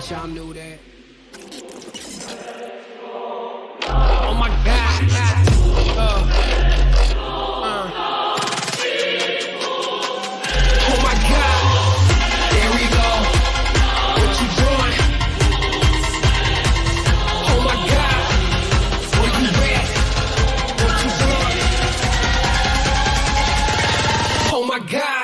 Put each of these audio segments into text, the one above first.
wish y'all knew that. Oh my God. Oh my God. There we go. What you doing? Oh my God. Where you at? What you doing? Oh my God.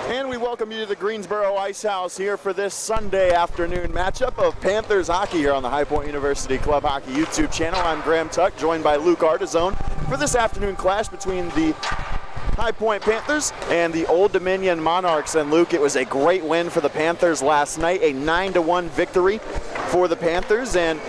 And we welcome you to the Greensboro Ice House here for this Sunday afternoon matchup of Panthers hockey here on the High Point University Club Hockey YouTube channel. I'm Graham Tuck, joined by Luke Ardizzone for this afternoon clash between the High Point Panthers and the Old Dominion Monarchs. And Luke, it was a great win for the Panthers last night, a 9-1 victory for the Panthers. And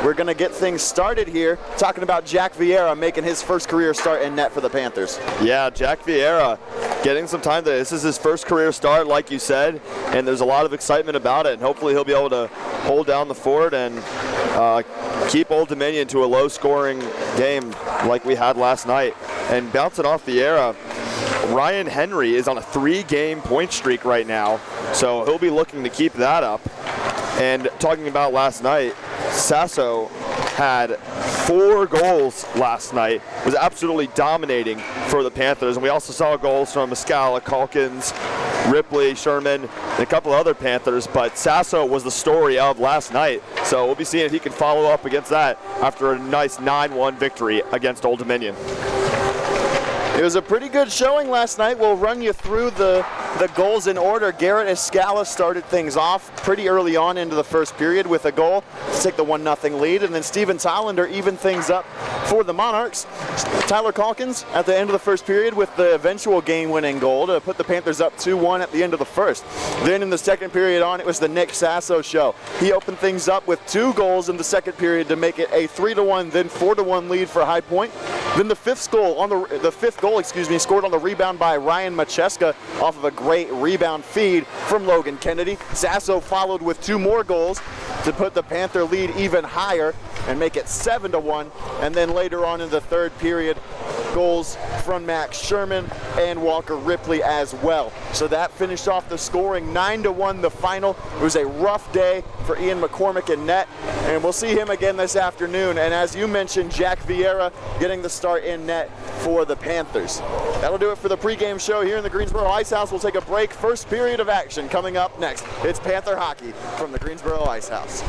we're going to get things started here talking about Jack Vieira making his first career start in net for the Panthers. Yeah, Jack Vieira getting some time there. This is his first career start, like you said, and there's a lot of excitement about it. And hopefully he'll be able to hold down the fort and keep Old Dominion to a low-scoring game like we had last night. And bouncing off Vieira, Ryan Henry is on a 3-game point streak right now, so he'll be looking to keep that up. And talking about last night, Sasso had 4 goals last night, was absolutely dominating for the Panthers. And we also saw goals from Muscala, Calkins, Ripley, Sherman, and a couple other Panthers. But Sasso was the story of last night. So we'll be seeing if he can follow up against that after a nice 9-1 victory against Old Dominion. It was a pretty good showing last night. We'll run you through the goals in order. Garrett Muscala started things off pretty early on into the first period with a goal to take the 1-0 lead, and then Steven Tylander evened things up for the Monarchs. Tyler Calkins at the end of the first period with the eventual game-winning goal to put the Panthers up 2-1 at the end of the first. Then in the second period on, it was the Nick Sasso show. He opened things up with 2 goals in the second period to make it a 3-1, then 4-1 lead for High Point. Then the fifth goal, scored on the rebound by Ryan Macheska off of a great rebound feed from Logan Kennedy. Sasso followed with 2 more goals to put the Panther lead even higher and make it 7-1. And then later on in the third period, goals from Max Sherman and Walker Ripley as well. So that finished off the scoring, 9-1 the final. It was a rough day for Ian McCormick in net, and we'll see him again this afternoon. And as you mentioned, Jack Vieira getting the start in net for the Panthers. That'll do it for the pregame show here in the Greensboro Ice House. We'll take a break. First period of action coming up next. It's Panther hockey from the Greensboro Ice House.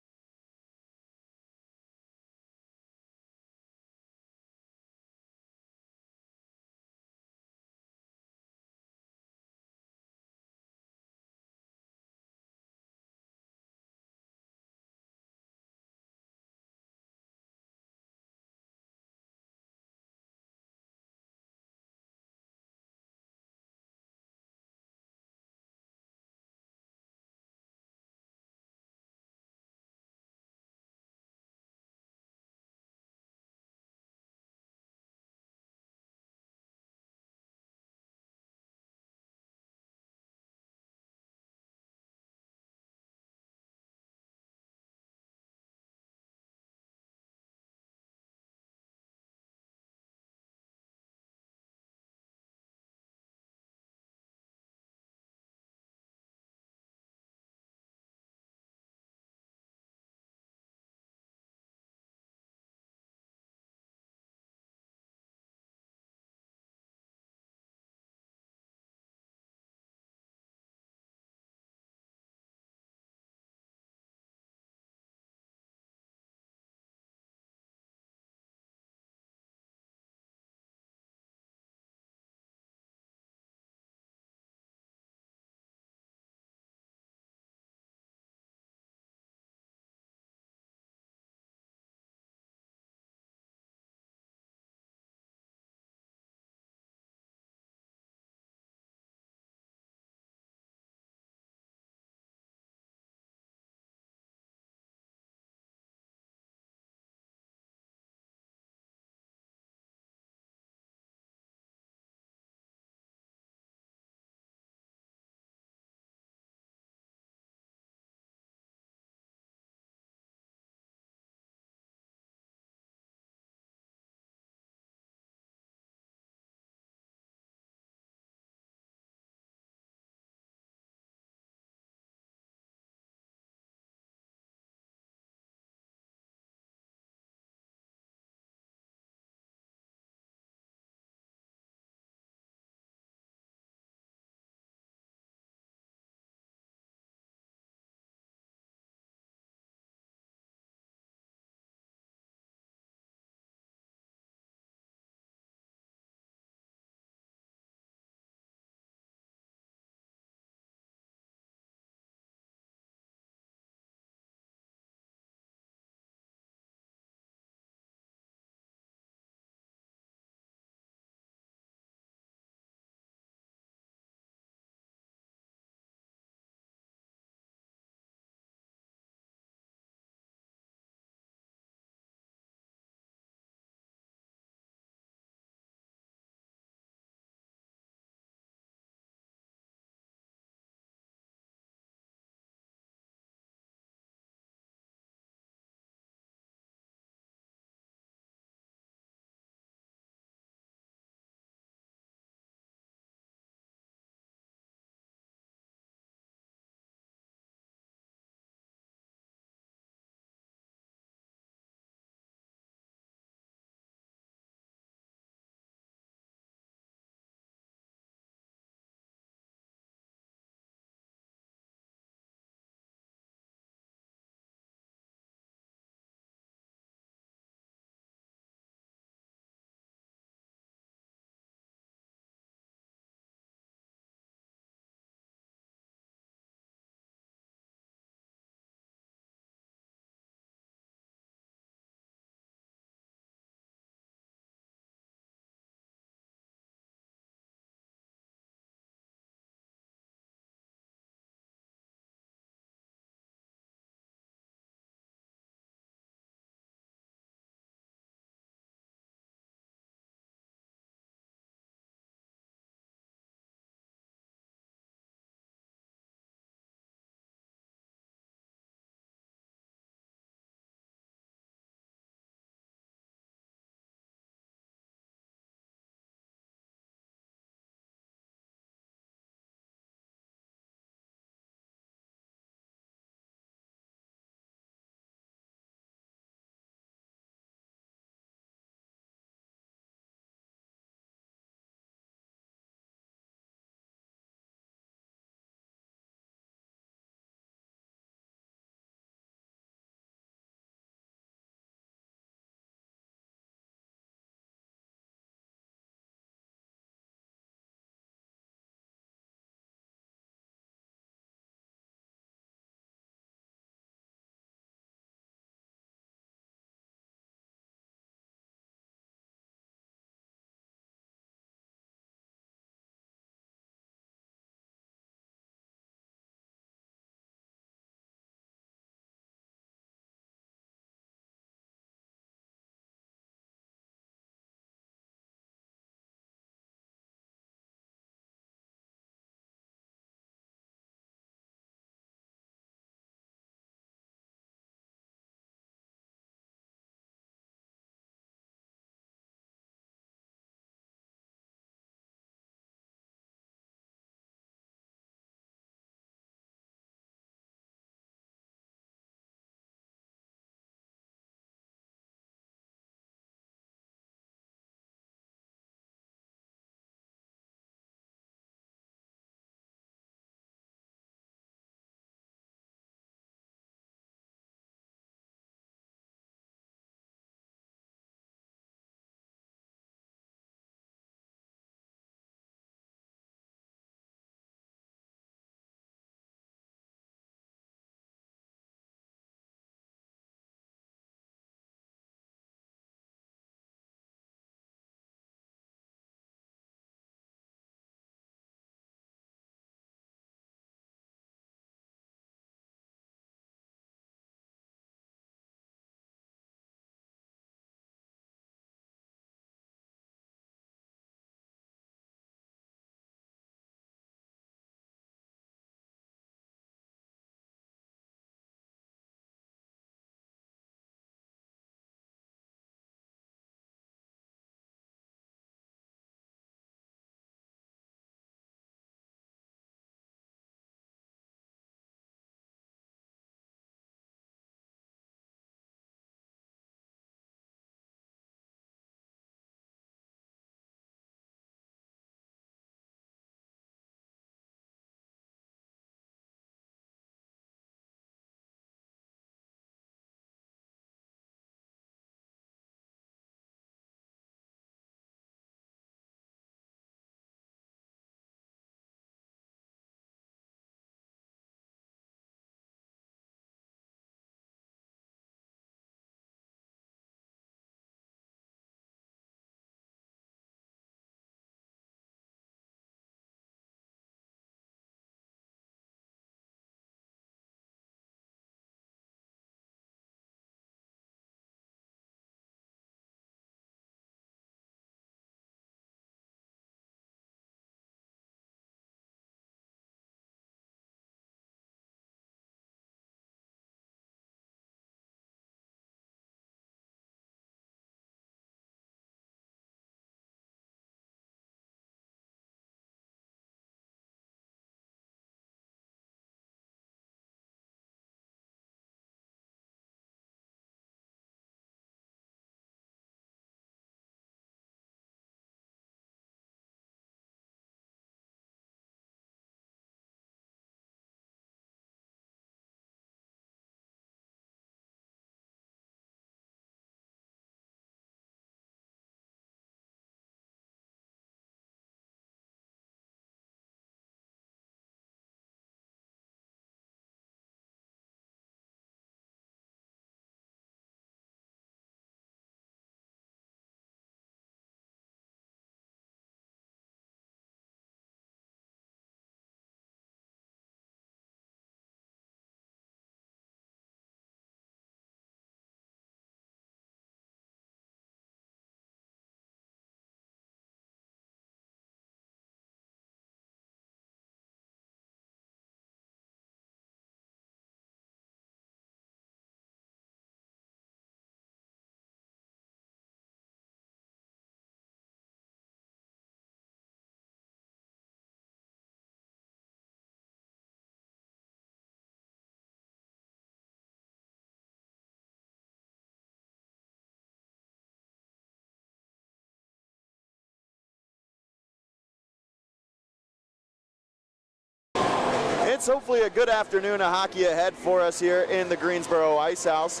It's hopefully a good afternoon of hockey ahead for us here in the Greensboro Ice House,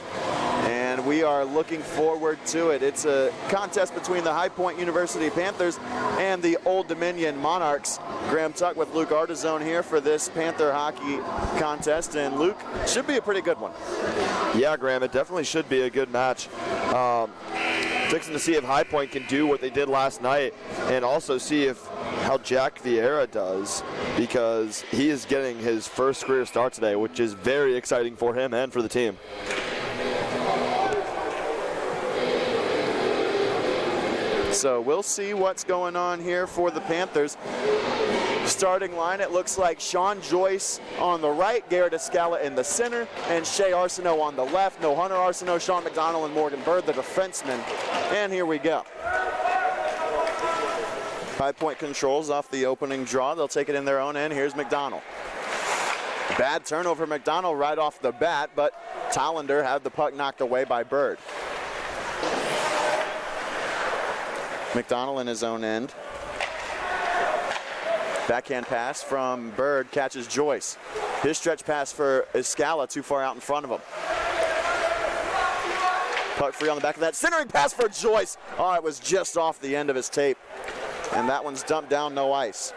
and we are looking forward to it. It's a contest between the High Point University Panthers and the Old Dominion Monarchs. Graham Tuck with Luke Ardizzone here for this Panther hockey contest, and Luke, should be a pretty good one. Yeah, Graham, it definitely should be a good match. Fixing to see if High Point can do what they did last night, and also see how Jack Vieira does, because he is getting his first career start today, which is very exciting for him and for the team. So we'll see what's going on here for the Panthers. Starting line, it looks like Sean Joyce on the right, Garrett Escala in the center, and Shea Arsenault on the left. No Hunter Arsenault, Sean McDonald, and Morgan Bird, the defensemen. And here we go. High Point controls off the opening draw. They'll take it in their own end. Here's McDonald. Bad turnover, McDonald right off the bat, but Tollander had the puck knocked away by Bird. McDonald in his own end. Backhand pass from Bird, catches Joyce. His stretch pass for Escala, too far out in front of him. Puck free on the back of that. Centering pass for Joyce. Oh, it was just off the end of his tape. And that one's dumped down, no ice.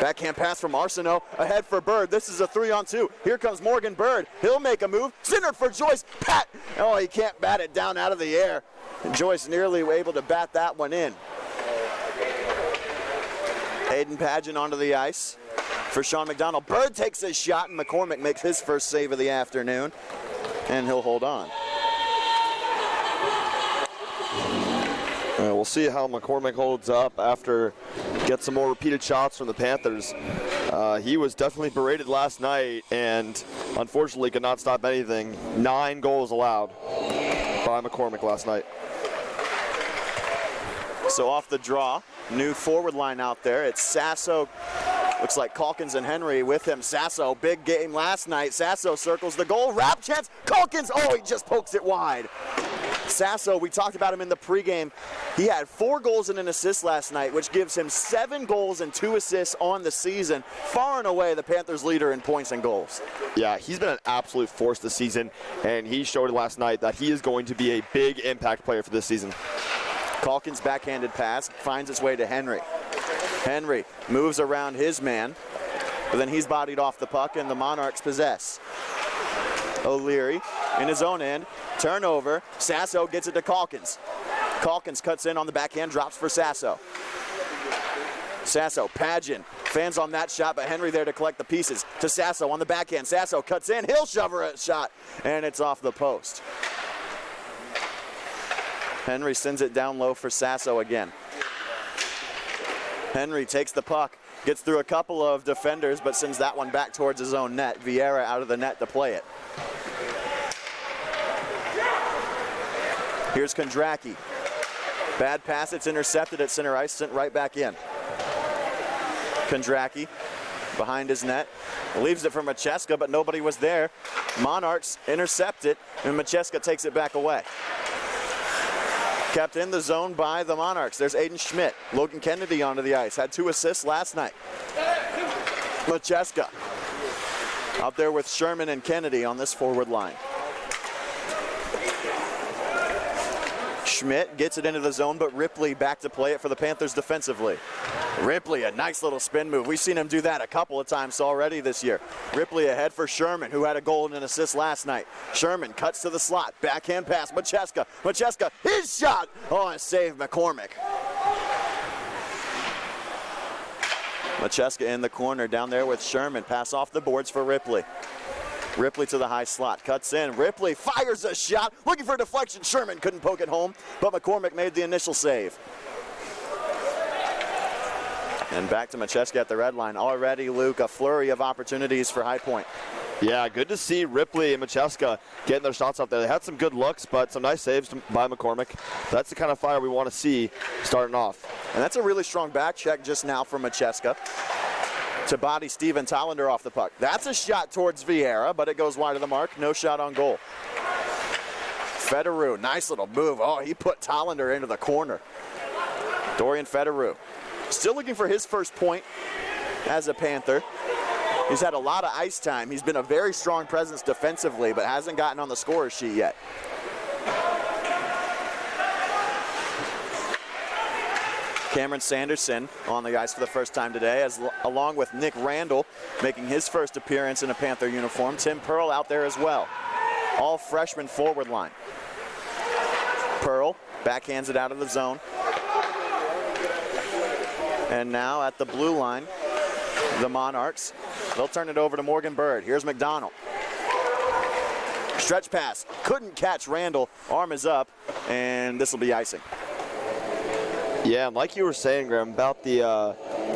Backhand pass from Arsenault, ahead for Bird. This is a 3-on-2. Here comes Morgan Bird. He'll make a move. Centered for Joyce. Pat. Oh, he can't bat it down out of the air. And Joyce nearly able to bat that one in. Aiden Pageant onto the ice for Sean McDonald. Bird takes his shot, and McCormick makes his first save of the afternoon. And he'll hold on. We'll see how McCormick holds up after gets some more repeated shots from the Panthers. He was definitely berated last night and unfortunately could not stop anything. 9 goals allowed by McCormick last night. So off the draw, new forward line out there. It's Sasso. Looks like Calkins and Henry with him. Sasso, big game last night. Sasso circles the goal. Wrap chance. Calkins, oh, he just pokes it wide. Sasso, we talked about him in the pregame. He had 4 goals and an assist last night, which gives him 7 goals and 2 assists on the season. Far and away the Panthers' leader in points and goals. Yeah, he's been an absolute force this season, and he showed last night that he is going to be a big impact player for this season. Calkins' backhanded pass finds its way to Henry. Henry moves around his man, but then he's bodied off the puck, and the Monarchs possess. O'Leary in his own end. Turnover. Sasso gets it to Calkins. Calkins cuts in on the backhand, drops for Sasso. Sasso, Pageant, fans on that shot, but Henry there to collect the pieces. To Sasso on the backhand. Sasso cuts in, he'll shove her a shot, and it's off the post. Henry sends it down low for Sasso again. Henry takes the puck, gets through a couple of defenders, but sends that one back towards his own net. Vieira out of the net to play it. Here's Kondracki. Bad pass, it's intercepted at center ice, sent right back in. Kondracki behind his net, leaves it for Macheska, but nobody was there. Monarchs intercept it, and Macheska takes it back away. Kept in the zone by the Monarchs. There's Aiden Schmidt. Logan Kennedy onto the ice, had 2 assists last night. Macheska out there with Sherman and Kennedy on this forward line. Schmidt gets it into the zone, but Ripley back to play it for the Panthers defensively. Ripley, a nice little spin move. We've seen him do that a couple of times already this year. Ripley ahead for Sherman, who had a goal and an assist last night. Sherman cuts to the slot, backhand pass, Macheska. Macheska, his shot! Oh, and save McCormick. Macheska in the corner down there with Sherman. Pass off the boards for Ripley. Ripley to the high slot, cuts in. Ripley fires a shot, looking for a deflection. Sherman couldn't poke it home, but McCormick made the initial save. And back to Macheska at the red line. Already, Luke, a flurry of opportunities for High Point. Yeah, good to see Ripley and Macheska getting their shots out there. They had some good looks, but some nice saves by McCormick. That's the kind of fire we want to see starting off. And that's a really strong back check just now from Macheska to body Steven Tollander off the puck. That's a shot towards Vieira, but it goes wide of the mark. No shot on goal. Federer, nice little move. Oh, he put Tollander into the corner. Dorian Federer, still looking for his first point as a Panther. He's had a lot of ice time. He's been a very strong presence defensively, but hasn't gotten on the scorer's sheet yet. Cameron Sanderson on the ice for the first time today, along with Nick Randall making his first appearance in a Panther uniform. Tim Pearl out there as well. All freshman forward line. Pearl backhands it out of the zone. And now at the blue line, the Monarchs, they'll turn it over to Morgan Bird. Here's McDonald. Stretch pass, couldn't catch Randall. Arm is up, and this will be icing. Yeah, and like you were saying, Graham, about the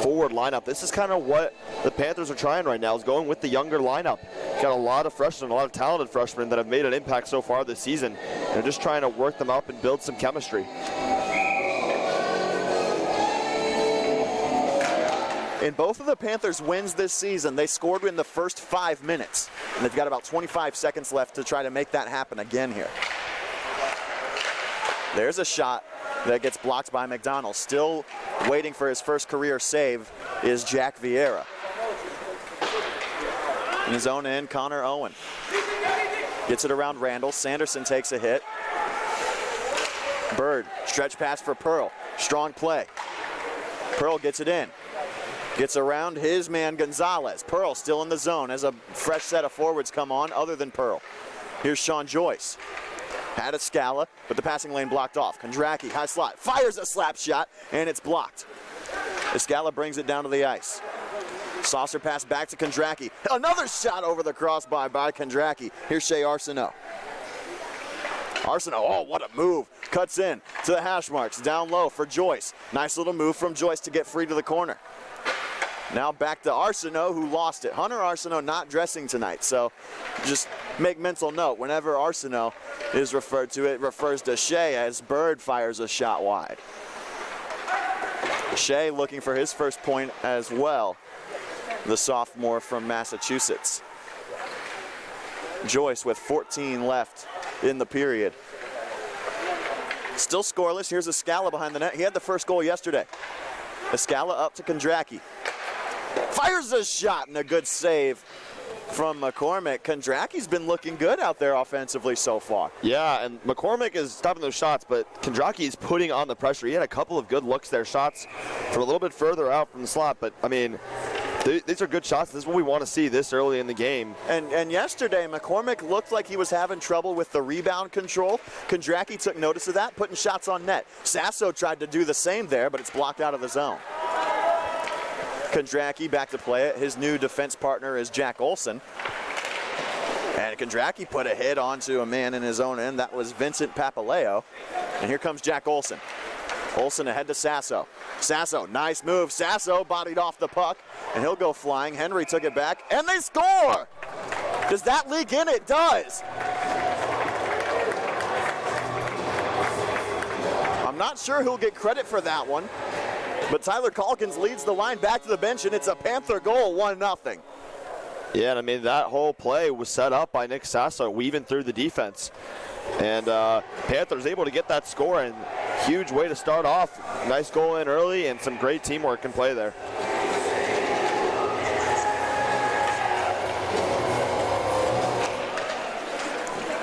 forward lineup, this is kind of what the Panthers are trying right now, is going with the younger lineup. Got a lot of freshmen, a lot of talented freshmen that have made an impact so far this season. They're just trying to work them up and build some chemistry. In both of the Panthers' wins this season, they scored in the first 5 minutes. And they've got about 25 seconds left to try to make that happen again here. There's a shot that gets blocked by McDonald. Still waiting for his first career save is Jack Vieira. In his own end, Connor Owen gets it around Randall. Sanderson takes a hit. Bird, stretch pass for Pearl. Strong play. Pearl gets it in. Gets around his man Gonzalez. Pearl still in the zone as a fresh set of forwards come on other than Pearl. Here's Sean Joyce. Had a Scala, but the passing lane blocked off. Kondracki, high slot, fires a slap shot, and it's blocked. Scala brings it down to the ice. Saucer pass back to Kondracki. Another shot over the crossbar by Kondracki. Here's Shea Arsenault. Arsenault, oh, what a move. Cuts in to the hash marks, down low for Joyce. Nice little move from Joyce to get free to the corner. Now back to Arsenault, who lost it. Hunter Arsenault not dressing tonight, so just make mental note. Whenever Arsenault is referred to, it refers to Shea as Bird fires a shot wide. Shea looking for his first point as well, the sophomore from Massachusetts. Joyce with 14 left in the period. Still scoreless. Here's Scala behind the net. He had the first goal yesterday. Scala up to Kondracki. Fires a shot and a good save from McCormick. Kondracki's been looking good out there offensively so far. Yeah, and McCormick is stopping those shots, but Kondracki is putting on the pressure. He had a couple of good looks there, shots from a little bit further out from the slot, but I mean, these are good shots. This is what we want to see this early in the game. And yesterday, McCormick looked like he was having trouble with the rebound control. Kondracki took notice of that, putting shots on net. Sasso tried to do the same there, but it's blocked out of the zone. Kondracki back to play it. His new defense partner is Jack Olson. And Kondracki put a hit onto a man in his own end. That was Vincent Papaleo. And here comes Jack Olson. Olson ahead to Sasso. Sasso, nice move. Sasso bodied off the puck, and he'll go flying. Henry took it back, and they score! Does that leak in? It does. I'm not sure who'll get credit for that one, but Tyler Calkins leads the line back to the bench, and it's a Panther goal, 1-0. Yeah, and I mean, that whole play was set up by Nick Sasso, weaving through the defense. And Panthers able to get that score, and huge way to start off. Nice goal in early, and some great teamwork and play there.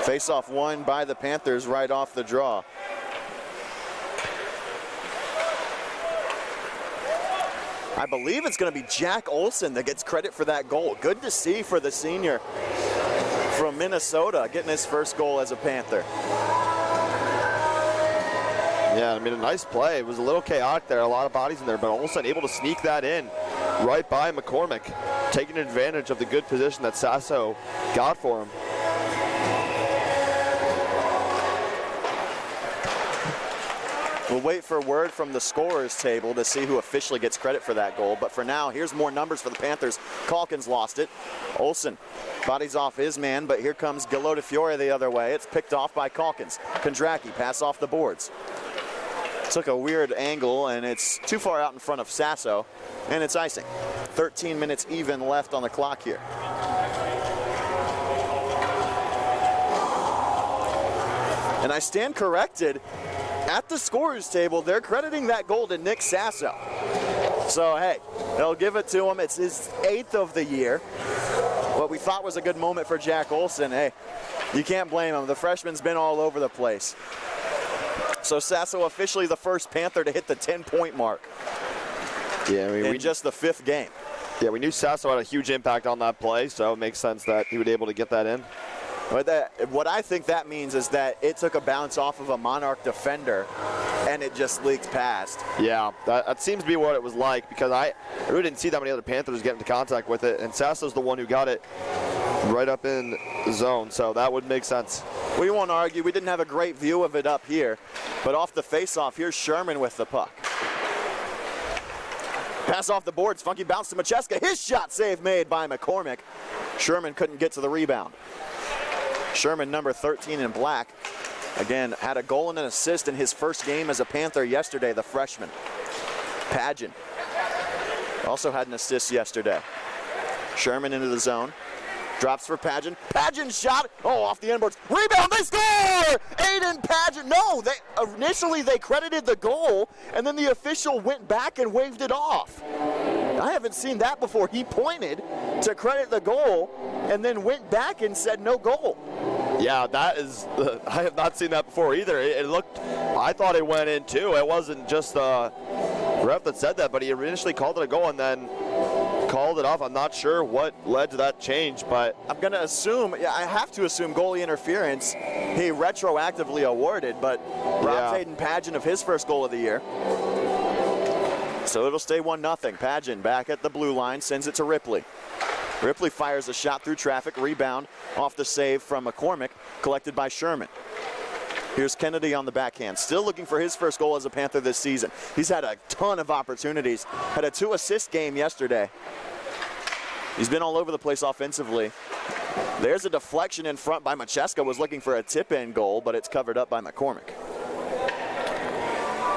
Face-off won by the Panthers right off the draw. I believe it's going to be Jack Olson that gets credit for that goal. Good to see for the senior from Minnesota getting his first goal as a Panther. Yeah, I mean, a nice play. It was a little chaotic there, a lot of bodies in there, but Olson able to sneak that in right by McCormick, taking advantage of the good position that Sasso got for him. We'll wait for word from the scorers table to see who officially gets credit for that goal. But for now, here's more numbers for the Panthers. Calkins lost it. Olson bodies off his man, but here comes Gallo de Fiore the other way. It's picked off by Calkins. Kondracki pass off the boards. Took a weird angle, and it's too far out in front of Sasso, and it's icing. 13 minutes even left on the clock here. And I stand corrected. at the scorer's table, they're crediting that goal to Nick Sasso. So, hey, they'll give it to him. It's his 8th of the year. What we thought was a good moment for Jack Olson, hey, you can't blame him. The freshman's been all over the place. So Sasso officially the first Panther to hit the 10-point mark. Yeah, I mean, in just the 5th game. Yeah, we knew Sasso had a huge impact on that play, so it makes sense that he would be able to get that in. But what I think that means is that it took a bounce off of a Monarch defender, and it just leaked past. Yeah, that seems to be what it was like, because I really didn't see that many other Panthers get into contact with it, and Sasso's the one who got it right up in the zone, so that would make sense. We won't argue. We didn't have a great view of it up here, but off the face-off, here's Sherman with the puck. Pass off the boards, funky bounce to Macheska. His shot save made by McCormick. Sherman couldn't get to the rebound. Sherman, number 13 in black, again, had a goal and an assist in his first game as a Panther yesterday, the freshman. Padgett also had an assist yesterday. Sherman into the zone. Drops for Padgett. Padgett's shot. Oh, off the inboards. Rebound. They score! Aiden Padgett. No, initially they credited the goal, and then the official went back and waved it off. I haven't seen that before. He pointed to credit the goal and then went back and said no goal. Yeah, that is, I have not seen that before either. It looked, I thought it went in too. It wasn't just the ref that said that, but he initially called it a goal and then called it off. I'm not sure what led to that change, but I'm going to assume, I have to assume goalie interference he retroactively awarded, but robs Aiden Padgett of his first goal of the year. So it'll stay 1-0. Padgett back at the blue line, sends it to Ripley. Ripley fires a shot through traffic, rebound off the save from McCormick, collected by Sherman. Here's Kennedy on the backhand, still looking for his first goal as a Panther this season. He's had a ton of opportunities, had a 2-assist game yesterday. He's been all over the place offensively. There's a deflection in front by Macheska, was looking for a tip-in goal, but it's covered up by McCormick.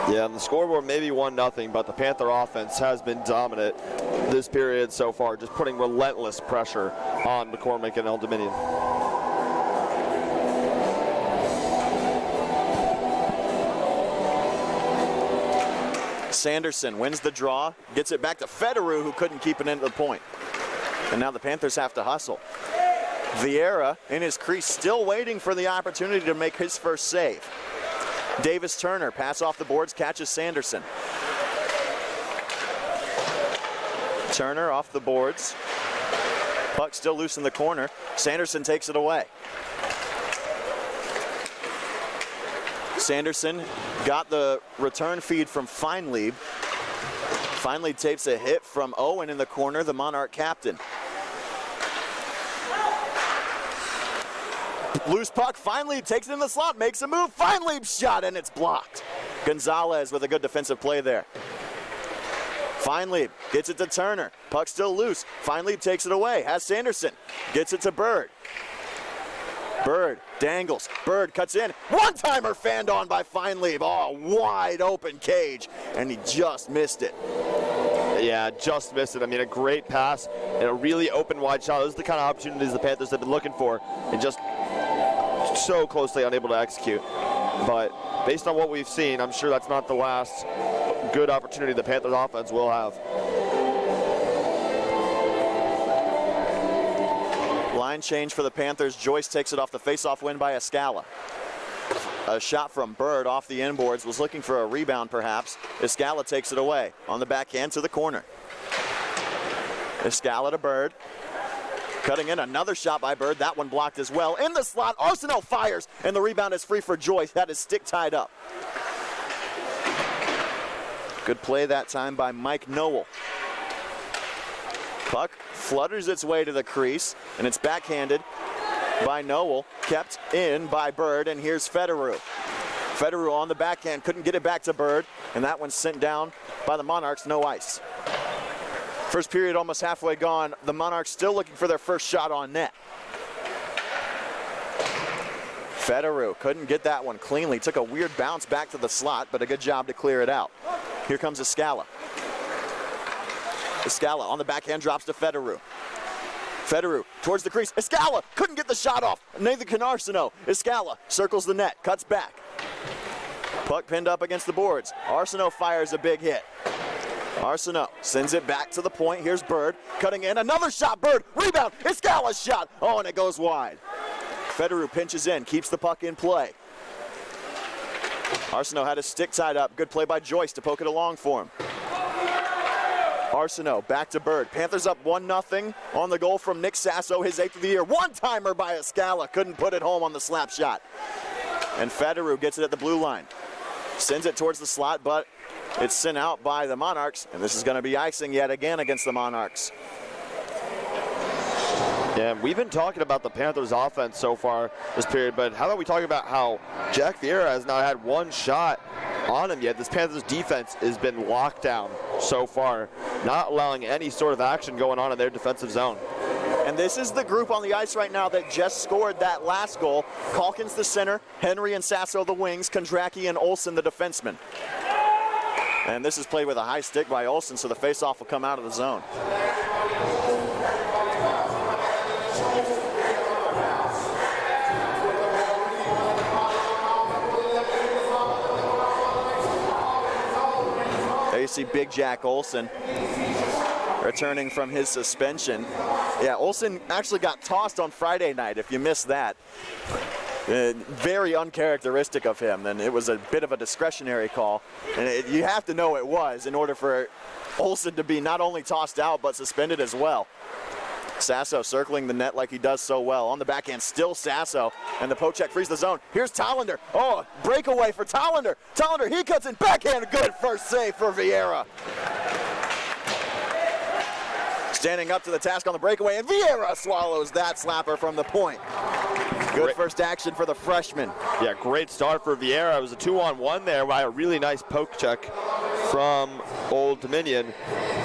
Yeah, on the scoreboard maybe 1-0, but the Panther offense has been dominant this period so far, just putting relentless pressure on McCormick and Old Dominion. Sanderson wins the draw, gets it back to Federer, who couldn't keep it into the point. And now the Panthers have to hustle. Vieira in his crease, still waiting for the opportunity to make his first save. Davis Turner, pass off the boards, catches Sanderson. Turner off the boards. Puck still loose in the corner. Sanderson takes it away. Sanderson got the return feed from Feinlieb. Feinlieb takes a hit from Owen in the corner, the Monarch captain. Loose puck, Feinlieb takes it in the slot, makes a move, Feinlieb's shot, and it's blocked. Gonzalez with a good defensive play there. Feinlieb gets it to Turner, puck still loose. Feinlieb takes it away, has Sanderson, gets it to Bird. Bird dangles, Bird cuts in, one-timer fanned on by Feinlieb. Oh, wide open cage, and he just missed it. Yeah, just missed it. I mean, a great pass and a really open wide shot. Those are the kind of opportunities the Panthers have been looking for, and just so closely unable to execute. But based on what we've seen, I'm sure that's not the last good opportunity the Panthers offense will have. Line change for the Panthers. Joyce takes it off the face-off win by Escala. A shot from Bird off the inboards, was looking for a rebound perhaps. Escala takes it away on the backhand to the corner. Escala to Bird. Cutting in, another shot by Bird, that one blocked as well. In the slot, Arsenault fires, and the rebound is free for Joyce. Had his stick tied up. Good play that time by Mike Noel. Puck flutters its way to the crease, and it's backhanded by Noel, kept in by Bird, and here's Federer. Federer on the backhand, couldn't get it back to Bird, and that one's sent down by the Monarchs, no ice. First period almost halfway gone. The Monarchs still looking for their first shot on net. Federer couldn't get that one cleanly. Took a weird bounce back to the slot, but a good job to clear it out. Here comes Escala. Escala on the backhand drops to Federer. Federer towards the crease. Escala couldn't get the shot off. Neither can Arsenault. Escala circles the net, cuts back. Puck pinned up against the boards. Ardizzone fires a big hit. Ardizzone sends it back to the point. Here's Bird cutting in. Another shot. Bird. Rebound. Escala's shot. Oh, and it goes wide. Federer pinches in. Keeps the puck in play. Ardizzone had his stick tied up. Good play by Joyce to poke it along for him. Ardizzone back to Bird. Panthers up 1-0 on the goal from Nick Sasso, his 8th of the year. One-timer by Escala. Couldn't put it home on the slap shot. And Federer gets it at the blue line. Sends it towards the slot, but it's sent out by the Monarchs. And this is going to be icing yet again against the Monarchs. Yeah, we've been talking about the Panthers offense so far this period, but how about we talk about how Jack Vieira has not had one shot on him yet. This Panthers defense has been locked down so far, not allowing any sort of action going on in their defensive zone. And this is the group on the ice right now that just scored that last goal. Calkins the center, Henry and Sasso the wings, Kondracki and Olsen the defensemen. And this is played with a high stick by Olsen, so the faceoff will come out of the zone. There you see Big Jack Olsen returning from his suspension. Yeah, Olsen actually got tossed on Friday night, if you missed that. Very uncharacteristic of him, and it was a bit of a discretionary call. And you have to know it was in order for Olsen to be not only tossed out, but suspended as well. Sasso circling the net like he does so well. On the backhand, still Sasso, and the poke check frees the zone. Here's Tollander. Oh, breakaway for Tollander. Tollander, he cuts in backhand. Good first save for Vieira. Standing up to the task on the breakaway, and Vieira swallows that slapper from the point. Good first action for the freshman. Yeah, great start for Vieira. It was a 2-on-1 there by a really nice poke check from Old Dominion,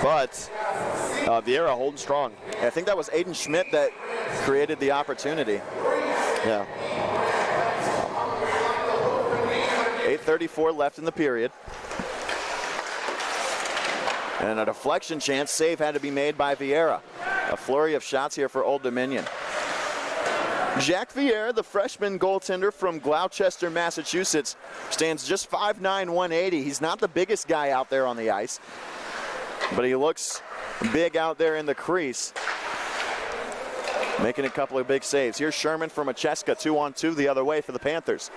but Vieira holding strong. I think that was Aiden Schmidt that created the opportunity. Yeah. 8:34 left in the period. And a deflection chance. Save had to be made by Vieira. A flurry of shots here for Old Dominion. Jack Vieira, the freshman goaltender from Gloucester, Massachusetts, stands just 5'9", 180. He's not the biggest guy out there on the ice, but he looks big out there in the crease, making a couple of big saves. Here's Sherman for Macheska, 2-on-2 the other way for the Panthers.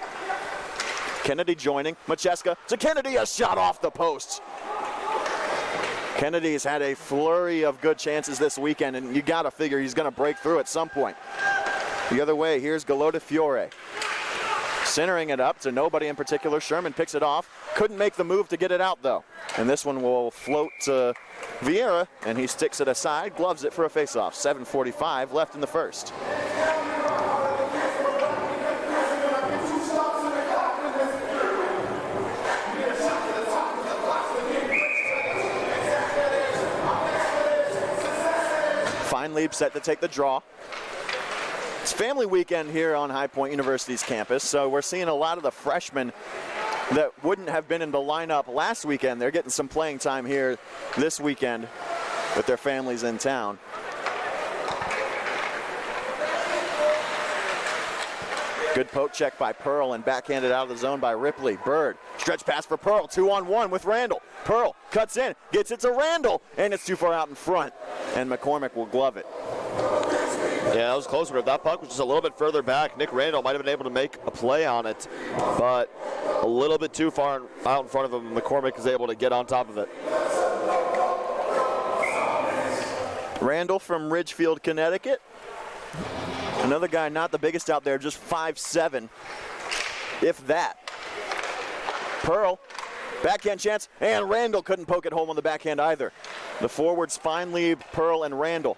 Kennedy joining. Macheska to Kennedy, a shot off the post. Kennedy's had a flurry of good chances this weekend, and you got to figure he's going to break through at some point. The other way, here's Galota Fiore. Centering it up to nobody in particular. Sherman picks it off. Couldn't make the move to get it out, though. And this one will float to Vieira, and he sticks it aside, gloves it for a faceoff. 7:45 left in the first. Feinlieb set to take the draw. It's family weekend here on High Point University's campus, so we're seeing a lot of the freshmen that wouldn't have been in the lineup last weekend. They're getting some playing time here this weekend with their families in town. Good poke check by Pearl and backhanded out of the zone by Ripley. Bird, stretch pass for Pearl, 2-on-1 with Randall. Pearl cuts in, gets it to Randall, and it's too far out in front, and McCormick will glove it. Yeah, that was closer. If that puck was just a little bit further back, Nick Randall might have been able to make a play on it, but a little bit too far out in front of him. McCormick is able to get on top of it. Randall from Ridgefield, Connecticut. Another guy not the biggest out there, just 5'7", if that. Pearl, backhand chance, and Randall couldn't poke it home on the backhand either. The forwards Feinlieb, Pearl, and Randall.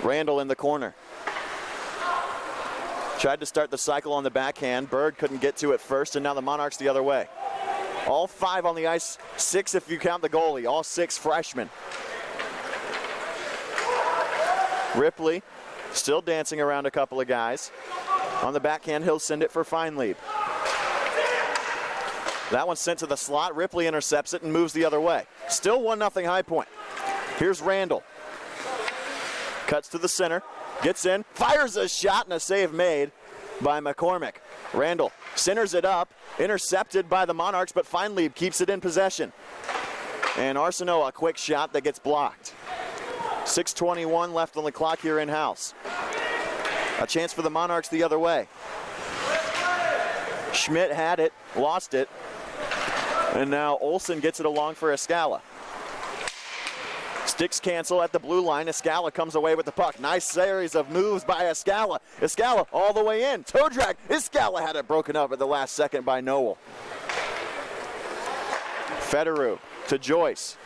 Randall in the corner. Tried to start the cycle on the backhand. Bird couldn't get to it first, and now the Monarchs the other way. All 5 on the ice, 6 if you count the goalie, all 6 freshmen. Ripley still dancing around a couple of guys. On the backhand, he'll send it for Feinlieb. That one's sent to the slot. Ripley intercepts it and moves the other way. Still 1-0 High Point. Here's Randall. Cuts to the center, gets in, fires a shot, and a save made by McCormick. Randall centers it up, intercepted by the Monarchs, but finally keeps it in possession. And Ardizzone, a quick shot that gets blocked. 6:21 left on the clock here in-house. A chance for the Monarchs the other way. Schmidt had it, lost it, and now Olsen gets it along for Escala. Sticks cancel at the blue line. Escala comes away with the puck. Nice series of moves by Escala. Escala all the way in. Toe drag. Escala had it broken up at the last second by Noel. Federer to Joyce.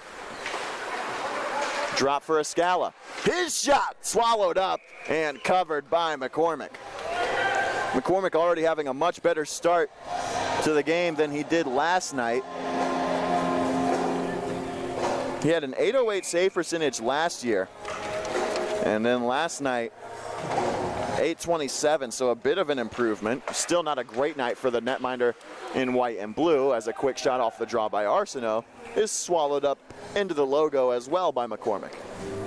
Drop for Escala. His shot swallowed up and covered by McCormick. McCormick already having a much better start to the game than he did last night. He had an .808 save percentage last year, and then last night, .827, so a bit of an improvement. Still not a great night for the netminder in white and blue, as a quick shot off the draw by Ardizzone is swallowed up into the logo as well by McCormick.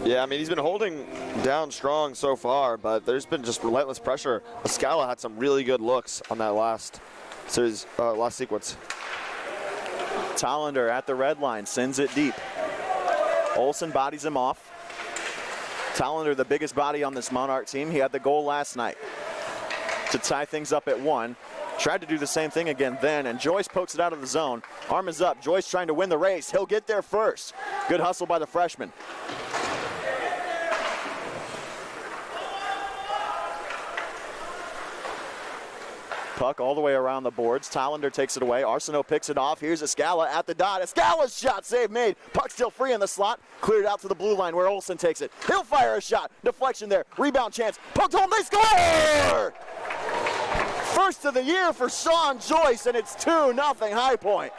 Yeah, I mean, he's been holding down strong so far, but there's been just relentless pressure. Escala had some really good looks on that last series, last sequence. Tollander at the red line, sends it deep. Olsen bodies him off. Tollander, the biggest body on this Monarch team. He had the goal last night to tie things up at 1. Tried to do the same thing again then, and Joyce pokes it out of the zone. Arm is up. Joyce trying to win the race. He'll get there first. Good hustle by the freshman. Puck all the way around the boards. Tollander takes it away. Ardizzone picks it off. Here's Escala at the dot. Escala's shot, save made. Puck still free in the slot. Cleared out to the blue line where Olsen takes it. He'll fire a shot. Deflection there. Rebound chance. Poked home. They score! First of the year for Sean Joyce, and it's 2-0 High Point.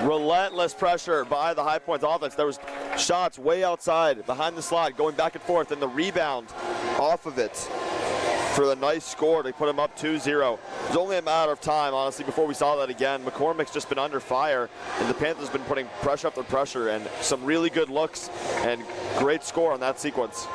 Relentless pressure by the High Points offense. There was shots way outside, behind the slot, going back and forth, and the rebound off of it for the nice score to put him up 2-0. It was only a matter of time, honestly, before we saw that again. McCormick's just been under fire, and the Panthers have been putting pressure after pressure, and some really good looks and great score on that sequence.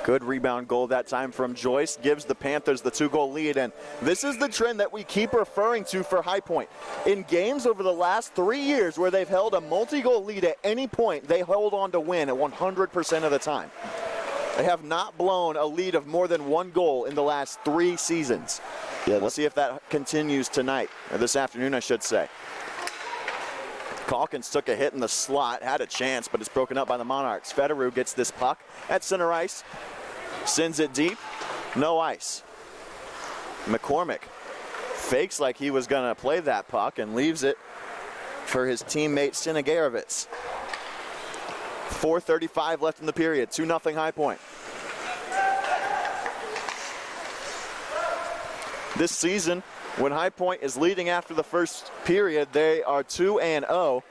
Good rebound goal that time from Joyce, gives the Panthers the 2-goal lead, and this is the trend that we keep referring to for High Point. In games over the last 3 years where they've held a multi-goal lead at any point, they hold on to win at 100% of the time. They have not blown a lead of more than 1 goal in the last 3 seasons. Yeah, we'll see if that continues tonight, or this afternoon, I should say. Calkins took a hit in the slot, had a chance, but it's broken up by the Monarchs. Federer gets this puck at center ice, sends it deep, no ice. McCormick fakes like he was going to play that puck and leaves it for his teammate Sinagarevitz. 4:35 left in the period, 2-0 High Point. This season, when High Point is leading after the first period, they are 2-0.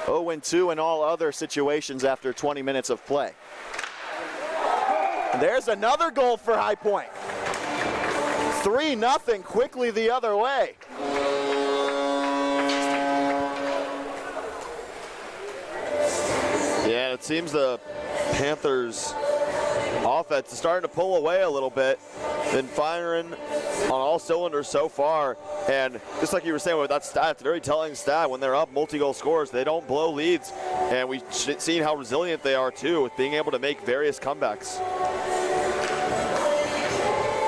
0-2 in all other situations after 20 minutes of play. There's another goal for High Point. 3-0 quickly the other way. Yeah, it seems the Panthers offense is starting to pull away a little bit. Been firing on all cylinders so far, and just like you were saying with that stat, it's a very telling stat. When they're up multi-goal scores, they don't blow leads, and we've seen how resilient they are too, with being able to make various comebacks.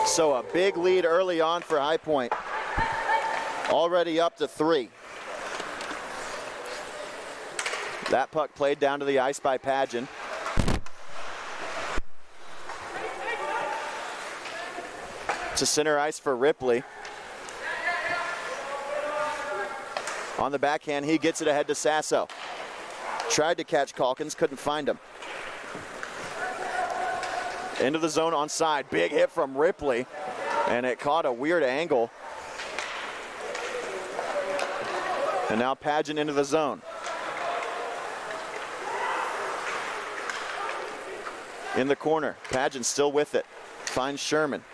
So a big lead early on for High Point, already up to 3. That puck played down to the ice by Padgett. To center ice for Ripley. On the backhand, he gets it ahead to Sasso. Tried to catch Calkins, couldn't find him. Into the zone on side, big hit from Ripley, and it caught a weird angle. And now Padgett into the zone. In the corner, Padgett still with it. Finds Sherman.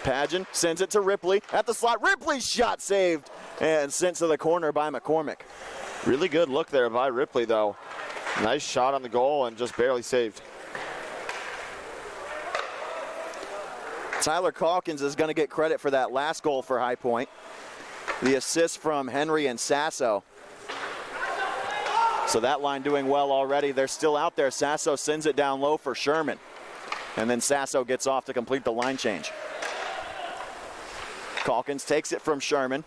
Padgett sends it to Ripley at the slot. Ripley's shot saved and sent to the corner by McCormick. Really good look there by Ripley, though. Nice shot on the goal and just barely saved. Tyler Calkins is going to get credit for that last goal for High Point. The assist from Henry and Sasso. So that line doing well already. They're still out there. Sasso sends it down low for Sherman. And then Sasso gets off to complete the line change. Calkins takes it from Sherman.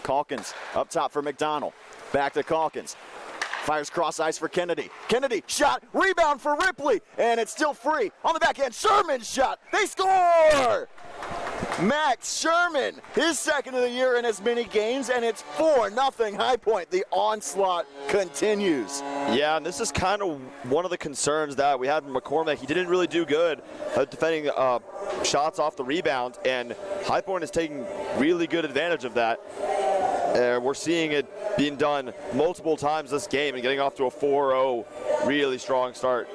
Calkins up top for McDonald. Back to Calkins. Fires cross ice for Kennedy. Kennedy, shot, rebound for Ripley, and it's still free. On the backhand, Sherman's shot. They score! Max Sherman, his second of the year in as many games, and it's 4-0 High Point. The onslaught continues. Yeah, and this is kind of one of the concerns that we had from McCormick. He didn't really do good defending shots off the rebound, and High Point is taking really good advantage of that. We're seeing it being done multiple times this game and getting off to a 4-0 really strong start.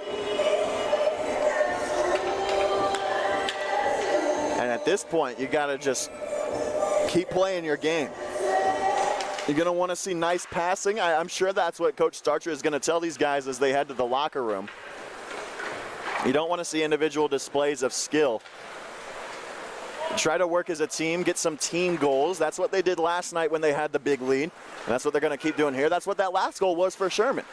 And at this point, you got to just keep playing your game. You're going to want to see nice passing. I'm sure that's what Coach Starcher is going to tell these guys as they head to the locker room. You don't want to see individual displays of skill. Try to work as a team, get some team goals. That's what they did last night when they had the big lead. And that's what they're going to keep doing here. That's what that last goal was for Sherman.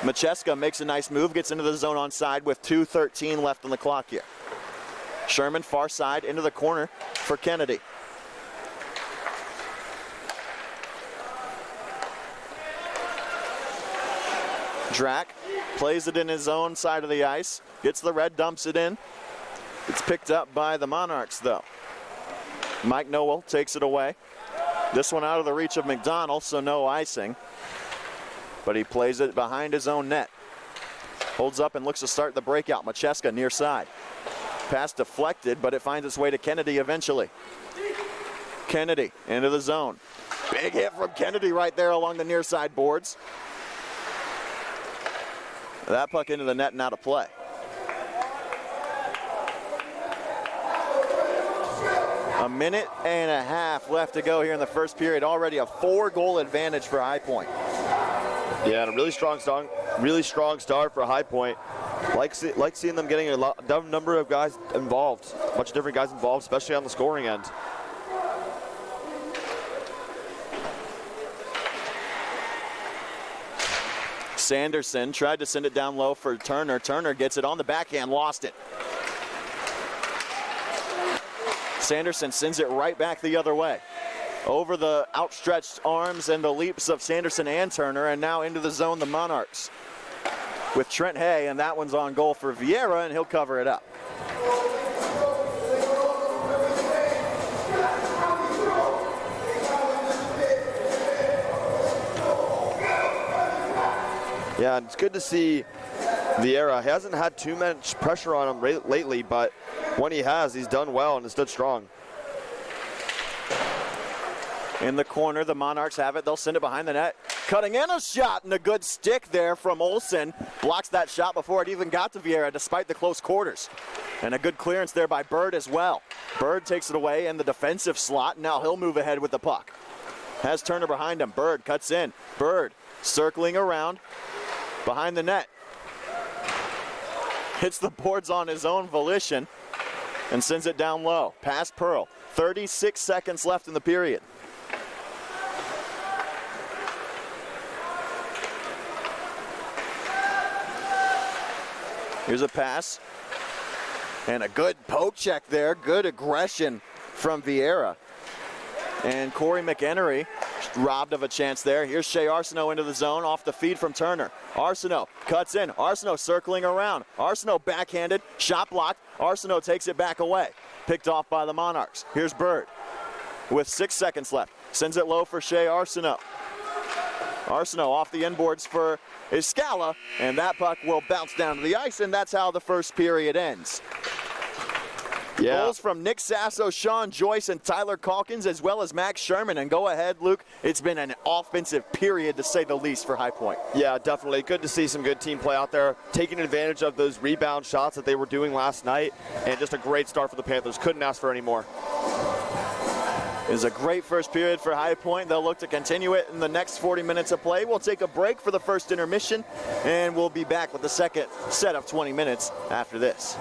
Macheska makes a nice move, gets into the zone on side with 2:13 left on the clock here. Sherman far side into the corner for Kennedy. Drack plays it in his own side of the ice, gets the red, dumps it in. It's picked up by the Monarchs, though. Mike Noel takes it away. This one out of the reach of McDonald, so no icing. But he plays it behind his own net. Holds up and looks to start the breakout. Macheska near side. Pass deflected, but it finds its way to Kennedy eventually. Kennedy into the zone. Big hit from Kennedy right there along the near side boards. That puck into the net and out of play. A minute and a half left to go here in the first period. Already a 4-goal advantage for High Point. Yeah, and a really strong start for High Point. Like seeing them getting a number of guys involved, a bunch of different guys involved, especially on the scoring end. Sanderson tried to send it down low for Turner. Turner gets it on the backhand, lost it. Sanderson sends it right back the other way. Over the outstretched arms and the leaps of Sanderson and Turner, and now into the zone, the Monarchs. With Trent Hay, and that one's on goal for Vieira, and he'll cover it up. Yeah, it's good to see Vieira. He hasn't had too much pressure on him lately, but when he has, he's done well and has stood strong. In the corner, the Monarchs have it. They'll send it behind the net. Cutting in a shot, and a good stick there from Olsen. Blocks that shot before it even got to Vieira, despite the close quarters. And a good clearance there by Bird as well. Bird takes it away in the defensive slot. Now he'll move ahead with the puck. Has Turner behind him. Bird cuts in. Bird circling around behind the net. Hits the boards on his own volition and sends it down low. Past Pearl. 36 seconds left in the period. Here's a pass. And a good poke check there. Good aggression from Vieira. And Corey McHenry robbed of a chance there. Here's Shea Arsenault into the zone off the feed from Turner. Arsenault cuts in. Arsenault circling around. Arsenault backhanded. Shot blocked. Arsenault takes it back away. Picked off by the Monarchs. Here's Bird with 6 seconds left. Sends it low for Shea Arsenault. Arsenault off the inboards for Escala, and that puck will bounce down to the ice, and that's how the first period ends. Yeah. Goals from Nick Sasso, Sean Joyce, and Tyler Calkins, as well as Max Sherman. And go ahead, Luke. It's been an offensive period, to say the least, for High Point. Yeah, definitely. Good to see some good team play out there, taking advantage of those rebound shots that they were doing last night, and just a great start for the Panthers. Couldn't ask for any more. It was a great first period for High Point. They'll look to continue it in the next 40 minutes of play. We'll take a break for the first intermission, and we'll be back with the second set of 20 minutes after this.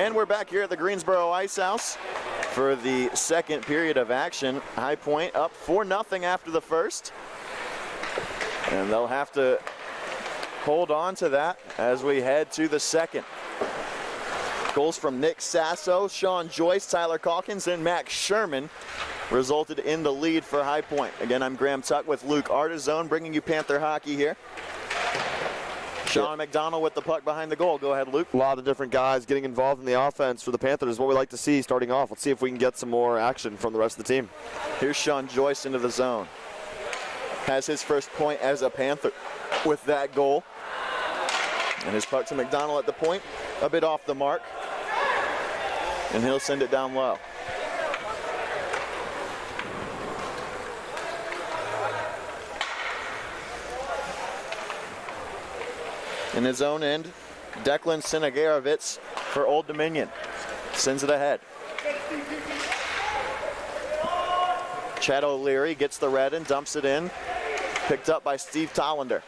And we're back here at the Greensboro Ice House for the second period of action. High Point up 4-0 after the first. And they'll have to hold on to that as we head to the second. Goals from Nick Sasso, Sean Joyce, Tyler Calkins, and Max Sherman resulted in the lead for High Point. Again, I'm Graham Tuck with Luke Ardizzone, bringing you Panther hockey here. Sean McDonald with the puck behind the goal. Go ahead, Luke. A lot of different guys getting involved in the offense for the Panthers is what we like to see starting off. Let's see if we can get some more action from the rest of the team. Here's Sean Joyce into the zone. Has his first point as a Panther with that goal. And his puck to McDonald at the point, a bit off the mark. And he'll send it down low. In his own end, Declan Sinagerovitz for Old Dominion. Sends it ahead. Chad O'Leary gets the red and dumps it in. Picked up by Steve Tollender.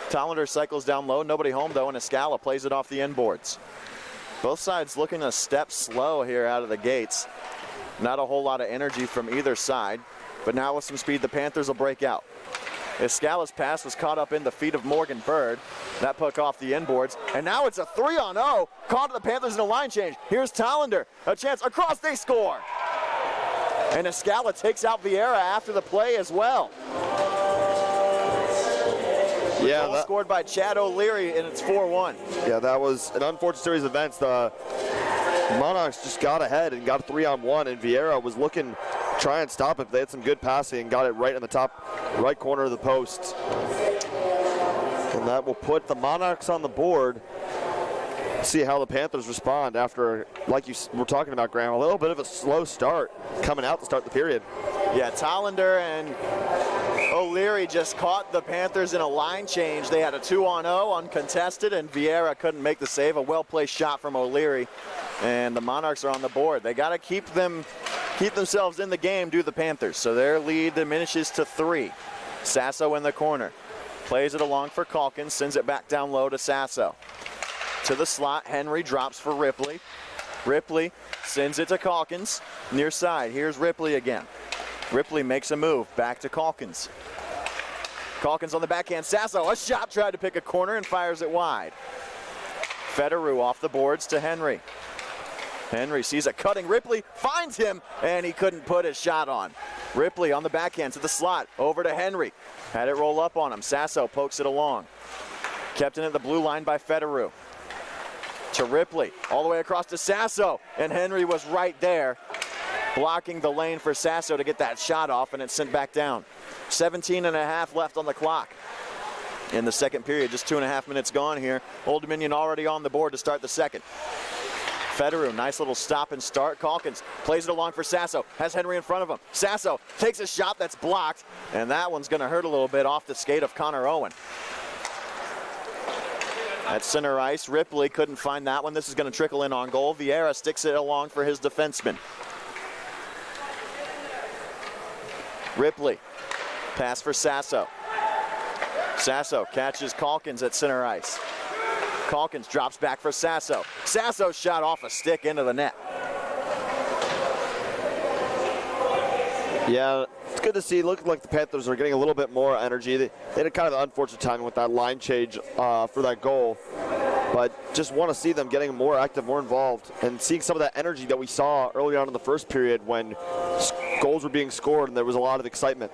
Tollender cycles down low, nobody home though, and Escala plays it off the end boards. Both sides looking a step slow here out of the gates. Not a whole lot of energy from either side, but now with some speed, the Panthers will break out. Escala's pass was caught up in the feet of Morgan Bird. That puck off the end boards, and now it's a 3-on-0. Caught the Panthers in a line change. Here's Tollender, a chance across, they score. And Escala takes out Vieira after the play as well. Yeah, Goal scored by Chad O'Leary, and it's 4-1. Yeah, that was an unfortunate series of events. The Monarchs just got ahead and got a 3-on-1, and Vieira was looking to try and stop it. They had some good passing and got it right in the top right corner of the post. And that will put the Monarchs on the board. See how the Panthers respond after, like you were talking about, Graham, a little bit of a slow start coming out to start the period. Yeah, Tollender and O'Leary just caught the Panthers in a line change. They had a 2-on-0 uncontested, and Vieira couldn't make the save. A well-placed shot from O'Leary, and the Monarchs are on the board. They got to keep themselves in the game, do the Panthers. So their lead diminishes to 3. Sasso in the corner. Plays it along for Calkins, sends it back down low to Sasso. To the slot, Henry drops for Ripley. Ripley sends it to Calkins, near side. Here's Ripley again. Ripley makes a move, back to Calkins. Calkins on the backhand, Sasso, a shot, tried to pick a corner and fires it wide. Federer off the boards to Henry. Henry sees a cutting Ripley, finds him, and he couldn't put his shot on. Ripley on the backhand to the slot, over to Henry. Had it roll up on him, Sasso pokes it along. Kept in at the blue line by Federer. To Ripley, all the way across to Sasso, and Henry was right there, blocking the lane for Sasso to get that shot off, and it's sent back down. 17.5 left on the clock in the second period, just 2.5 minutes gone here. Old Dominion already on the board to start the second. Federer, nice little stop and start. Calkins plays it along for Sasso, has Henry in front of him. Sasso takes a shot that's blocked, and that one's gonna hurt a little bit off the skate of Connor Owen. At center ice, Ripley couldn't find that one. This is going to trickle in on goal. Vieira sticks it along for his defenseman. Ripley, pass for Sasso. Sasso catches Calkins at center ice. Calkins drops back for Sasso. Sasso shot off a stick into the net. Yeah, it's good to see. It looked like the Panthers are getting a little bit more energy. They had kind of an unfortunate timing with that line change for that goal. But just want to see them getting more active, more involved, and seeing some of that energy that we saw early on in the first period when goals were being scored and there was a lot of excitement.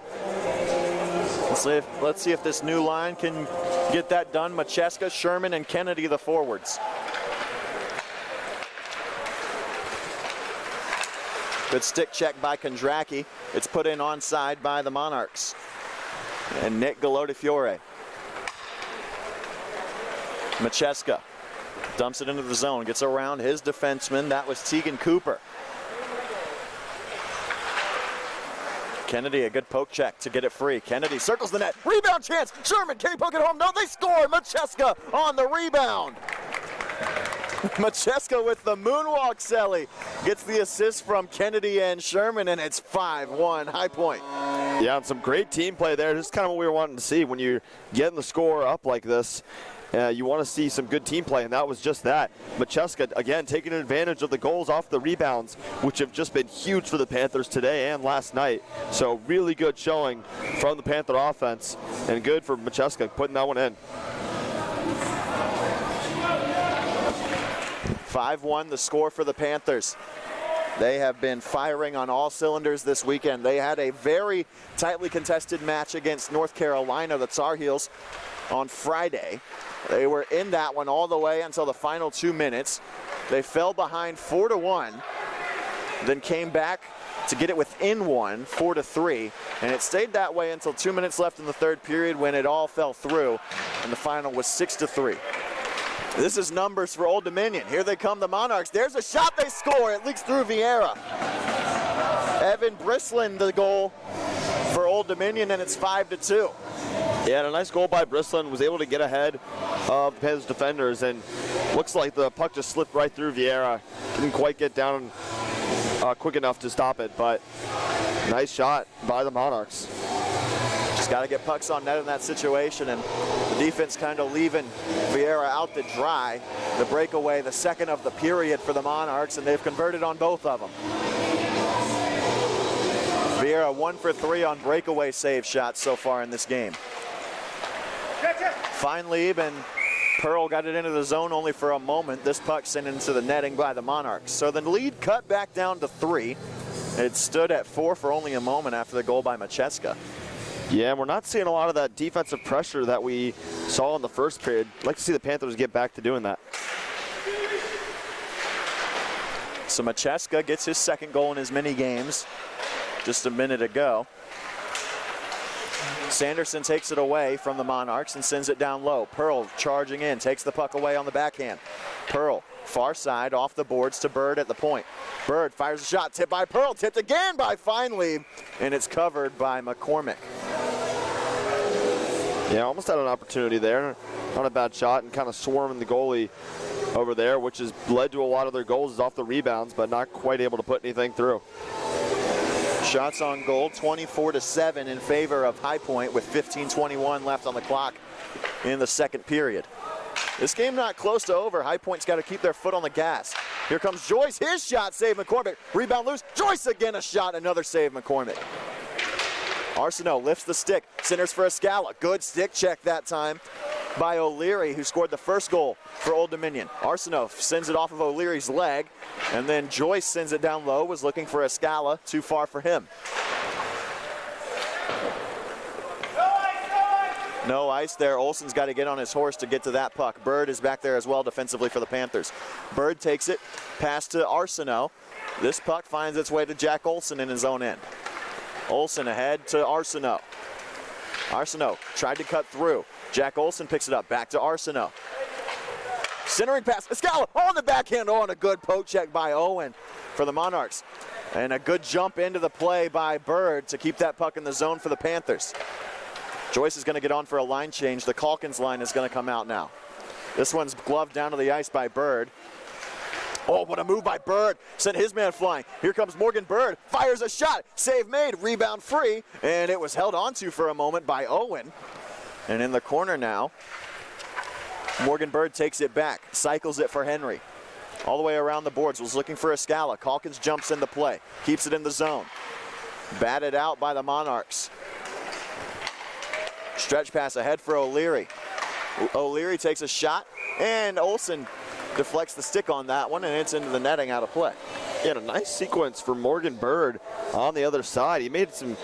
Let's see if this new line can get that done. Macheska, Sherman, and Kennedy, the forwards. Good stick check by Kondracki. It's put in onside by the Monarchs. And Nick Gallotifiore. Macheska dumps it into the zone, gets around his defenseman. That was Tegan Cooper. Kennedy, a good poke check to get it free. Kennedy circles the net. Rebound chance. Sherman, can he poke it home? No, they score. Macheska on the rebound. Macheska with the moonwalk celly. Gets the assist from Kennedy and Sherman, and it's 5-1 High Point. Yeah, and some great team play there. Just kind of what we were wanting to see. When you're getting the score up like this, you want to see some good team play, and that was just that. Macheska, again, taking advantage of the goals off the rebounds, which have just been huge for the Panthers today and last night. So really good showing from the Panther offense, and good for Macheska putting that one in. 5-1 the score for the Panthers. They have been firing on all cylinders this weekend. They had a very tightly contested match against North Carolina, the Tar Heels, on Friday. They were in that one all the way until the final 2 minutes. They fell behind 4-1, then came back to get it within one, 4-3, and it stayed that way until 2 minutes left in the third period when it all fell through, and the final was 6-3. This is numbers for Old Dominion. Here they come, the Monarchs. There's a shot, they score. It leaks through Vieira. Evan Brislin, the goal for Old Dominion, and it's 5-2. Yeah, and a nice goal by Brislin. Was able to get ahead of the Panthers defenders, and looks like the puck just slipped right through Vieira. Didn't quite get down quick enough to stop it, but nice shot by the Monarchs. Just got to get pucks on net in that situation, and the defense kind of leaving Vieira out to dry. The breakaway, the second of the period for the Monarchs, and they've converted on both of them. Vieira 1 for 3 on breakaway save shots so far in this game. Fine lead, and Pearl got it into the zone only for a moment. This puck sent into the netting by the Monarchs. So the lead cut back down to 3. It stood at 4 for only a moment after the goal by Macheska. Yeah, we're not seeing a lot of that defensive pressure that we saw in the first period. I'd like to see the Panthers get back to doing that. So Macheska gets his second goal in as many games just a minute ago. Sanderson takes it away from the Monarchs and sends it down low. Pearl charging in, takes the puck away on the backhand. Pearl, far side, off the boards to Bird at the point. Bird fires a shot, tipped by Pearl, tipped again by Finley, and it's covered by McCormick. Yeah, almost had an opportunity there. Not a bad shot, and kind of swarming the goalie over there, which has led to a lot of their goals off the rebounds, but not quite able to put anything through. Shots on goal, 24-7 in favor of High Point with 15:21 left on the clock in the second period. This game not close to over. High Point's got to keep their foot on the gas. Here comes Joyce, his shot, save McCormick. Rebound loose, Joyce again a shot, another save McCormick. Arsenault lifts the stick, centers for Escala. Good stick check that time by O'Leary, who scored the first goal for Old Dominion. Arsenault sends it off of O'Leary's leg, and then Joyce sends it down low, was looking for Escala, too far for him. No ice there. Olsen's got to get on his horse to get to that puck. Bird is back there as well defensively for the Panthers. Bird takes it, pass to Arsenault. This puck finds its way to Jack Olsen in his own end. Olsen ahead to Arsenault. Arsenault tried to cut through. Jack Olsen picks it up, back to Arsenault. Centering pass, Escala on the backhand. Oh, and a good poke check by Owen for the Monarchs. And a good jump into the play by Bird to keep that puck in the zone for the Panthers. Joyce is going to get on for a line change. The Calkins line is going to come out now. This one's gloved down to the ice by Bird. Oh, what a move by Bird. Sent his man flying. Here comes Morgan Bird. Fires a shot. Save made. Rebound free. And it was held onto for a moment by Owen. And in the corner now, Morgan Bird takes it back. Cycles it for Henry. All the way around the boards. Was looking for Escala. Calkins jumps into play. Keeps it in the zone. Batted out by the Monarchs. Stretch pass ahead for O'Leary. O'Leary takes a shot. And Olsen deflects the stick on that one, and it's into the netting out of play. He had a nice sequence for Morgan Bird on the other side. He made some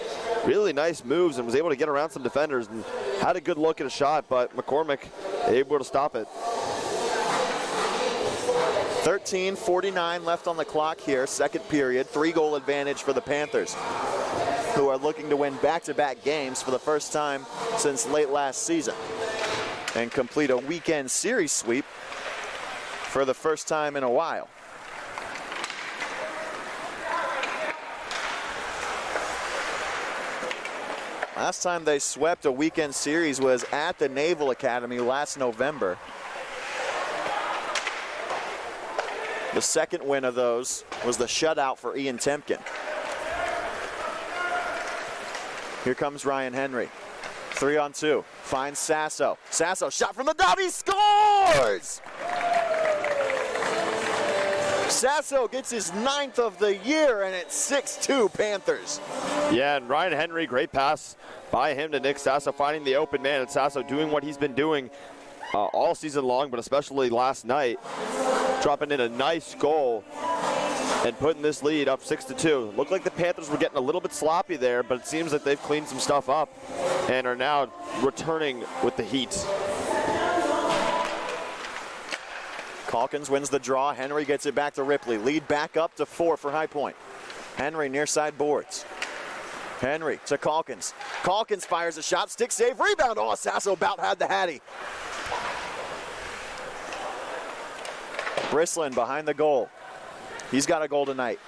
really nice moves and was able to get around some defenders and had a good look at a shot, but McCormick able to stop it. 13:49 left on the clock here, second period. 3-goal advantage for the Panthers, who are looking to win back-to-back games for the first time since late last season and complete a weekend series sweep for the first time in a while. Last time they swept a weekend series was at the Naval Academy last November. The second win of those was the shutout for Ian Temkin. Here comes Ryan Henry. 3-on-2. Finds Sasso. Sasso shot from the dot. He scores! Sasso gets his 9th of the year, and it's 6-2 Panthers. Yeah, and Ryan Henry, great pass by him to Nick Sasso, finding the open man, and Sasso doing what he's been doing all season long, but especially last night, dropping in a nice goal and putting this lead up 6-2. Looked like the Panthers were getting a little bit sloppy there, but it seems like they've cleaned some stuff up and are now returning with the heat. Calkins wins the draw. Henry gets it back to Ripley. Lead back up to 4 for High Point. Henry near side boards. Henry to Calkins. Calkins fires a shot. Stick save. Rebound. Oh, Sasso about had the Hattie. Brislin behind the goal. He's got a goal tonight.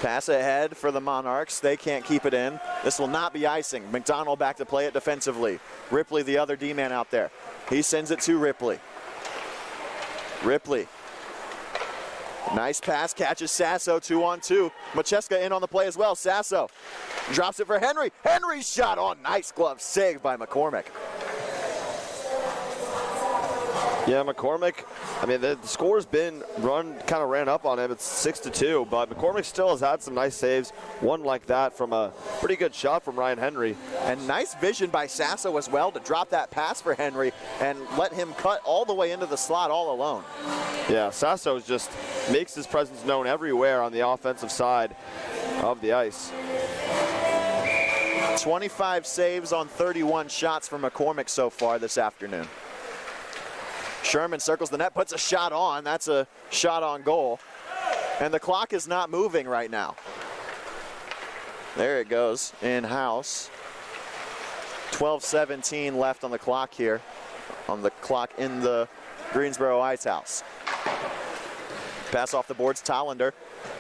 Pass ahead for the Monarchs. They can't keep it in. This will not be icing. McDonald back to play it defensively. Ripley, the other D-man out there. He sends it to Ripley. Ripley. Nice pass, catches Sasso, 2-on-2. Macheska in on the play as well. Sasso drops it for Henry. Henry's shot. Oh, nice glove save by McCormick. Yeah, McCormick, I mean, the score's been kind of ran up on him. It's 6-2, but McCormick still has had some nice saves. One like that from a pretty good shot from Ryan Henry. And nice vision by Sasso as well to drop that pass for Henry and let him cut all the way into the slot all alone. Yeah, Sasso just makes his presence known everywhere on the offensive side of the ice. 25 saves on 31 shots for McCormick so far this afternoon. Sherman circles the net, puts a shot on. That's a shot on goal. And the clock is not moving right now. There it goes, in-house. 12:17 left on the clock here. On the clock in the Greensboro Ice House. Pass off the boards, Tollander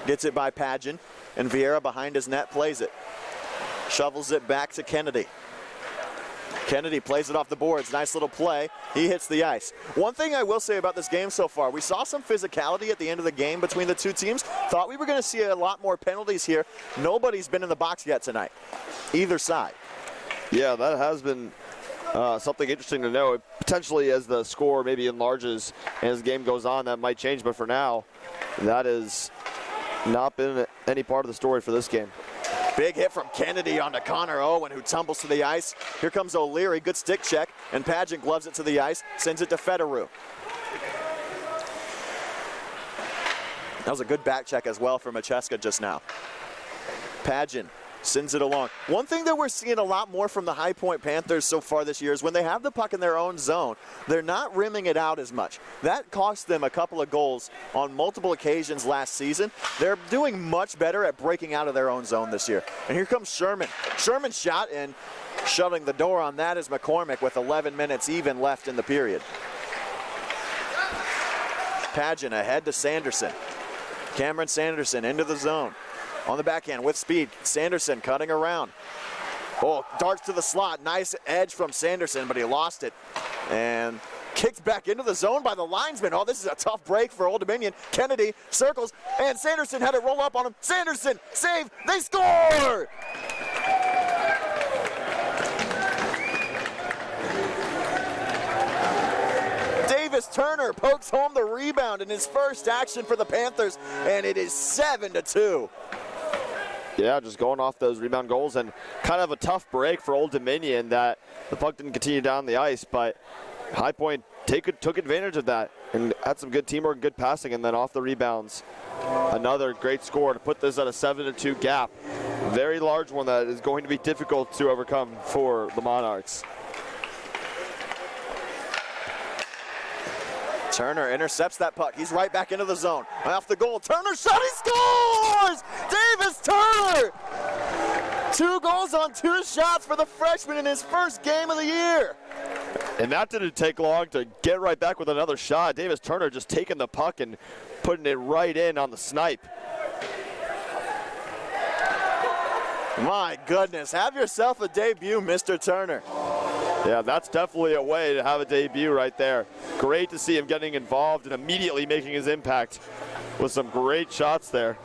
gets it by Pageant, and Vieira behind his net plays it. Shovels it back to Kennedy. Kennedy plays it off the boards. Nice little play. He hits the ice. One thing I will say about this game so far, we saw some physicality at the end of the game between the two teams. Thought we were going to see a lot more penalties here. Nobody's been in the box yet tonight, either side. Yeah, that has been something interesting to know. Potentially as the score maybe enlarges and as the game goes on, that might change. But for now, that has not been any part of the story for this game. Big hit from Kennedy onto Connor Owen, who tumbles to the ice. Here comes O'Leary, good stick check, and Pageant gloves it to the ice, sends it to Federer. That was a good back check as well for Macheska just now. Pageant sends it along. One thing that we're seeing a lot more from the High Point Panthers so far this year is when they have the puck in their own zone, they're not rimming it out as much. That cost them a couple of goals on multiple occasions last season. They're doing much better at breaking out of their own zone this year. And here comes Sherman. Sherman's shot, and shutting the door on that is McCormick with 11 minutes even left in the period. Pageant ahead to Sanderson. Cameron Sanderson into the zone. On the backhand with speed, Sanderson cutting around. Oh, darts to the slot. Nice edge from Sanderson, but he lost it. And kicked back into the zone by the linesman. Oh, this is a tough break for Old Dominion. Kennedy circles, and Sanderson had it roll up on him. Sanderson, save, they score! Davis Turner pokes home the rebound in his first action for the Panthers, and it is 7-2. Yeah, just going off those rebound goals, and kind of a tough break for Old Dominion that the puck didn't continue down the ice, but High Point took advantage of that and had some good teamwork and good passing, and then off the rebounds, another great score to put this at a 7-2 gap. Very large one that is going to be difficult to overcome for the Monarchs. Turner intercepts that puck. He's right back into the zone. Off the goal. Turner shot. He scores! Davis Turner! 2 goals on 2 shots for the freshman in his first game of the year. And that didn't take long to get right back with another shot. Davis Turner just taking the puck and putting it right in on the snipe. My goodness. Have yourself a debut, Mr. Turner. Yeah, that's definitely a way to have a debut right there. Great to see him getting involved and immediately making his impact with some great shots there.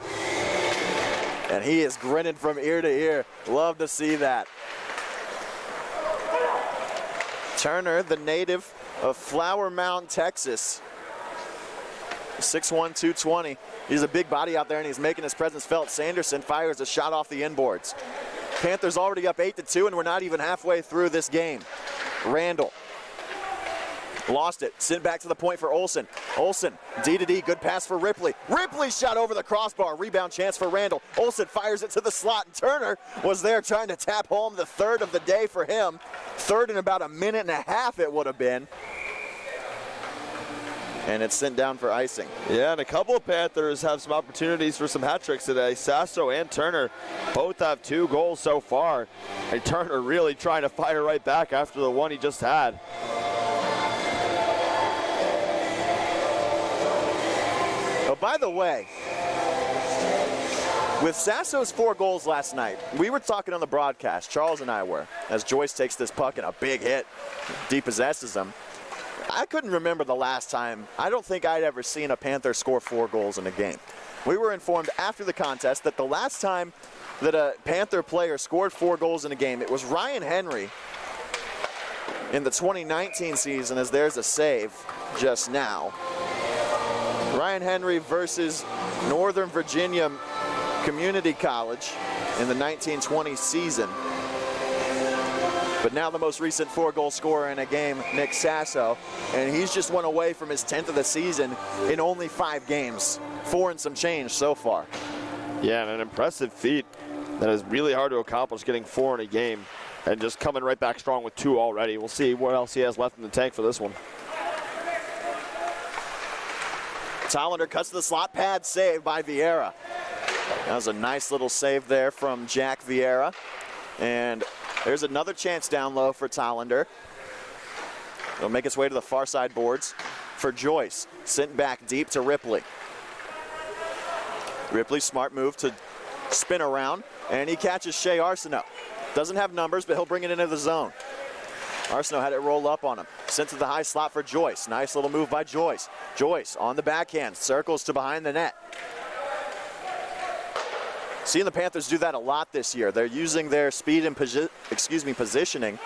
And he is grinning from ear to ear. Love to see that. Turner, the native of Flower Mound, Texas. 6'1", 220. He's a big body out there, and he's making his presence felt. Sanderson fires a shot off the inboards. Panthers already up 8-2, and we're not even halfway through this game. Randall lost it. Sent back to the point for Olsen. Olsen, D-to-D, good pass for Ripley. Ripley shot over the crossbar. Rebound chance for Randall. Olsen fires it to the slot, and Turner was there trying to tap home the third of the day for him. Third in about a minute and a half it would have been. And it's sent down for icing. Yeah, and a couple of Panthers have some opportunities for some hat tricks today. Sasso and Turner both have 2 goals so far. And Turner really trying to fire right back after the one he just had. Oh, by the way, with Sasso's 4 goals last night, we were talking on the broadcast, Charles and I were, as Joyce takes this puck and a big hit, depossesses him. I couldn't remember the last time. I don't think I'd ever seen a Panther score 4 goals in a game. We were informed after the contest that the last time that a Panther player scored 4 goals in a game, it was Ryan Henry in the 2019 season, as there's a save just now. Ryan Henry versus Northern Virginia Community College in the 1920 season. But now the most recent 4-goal scorer in a game, Nick Sasso, and he's just one away from his 10th of the season in only 5 games. 4 and some change so far. Yeah, and an impressive feat that is really hard to accomplish, getting 4 in a game and just coming right back strong with 2 already. We'll see what else he has left in the tank for this one. Tollander cuts to the slot, pad save by Vieira. That was a nice little save there from Jack Vieira. And there's another chance down low for Tollander. He'll make its way to the far side boards for Joyce. Sent back deep to Ripley. Ripley, smart move to spin around, and he catches Shea Arsenault. Doesn't have numbers, but he'll bring it into the zone. Arsenault had it roll up on him. Sent to the high slot for Joyce. Nice little move by Joyce. Joyce on the backhand, circles to behind the net. Seeing the Panthers do that a lot this year. They're using their speed and positioning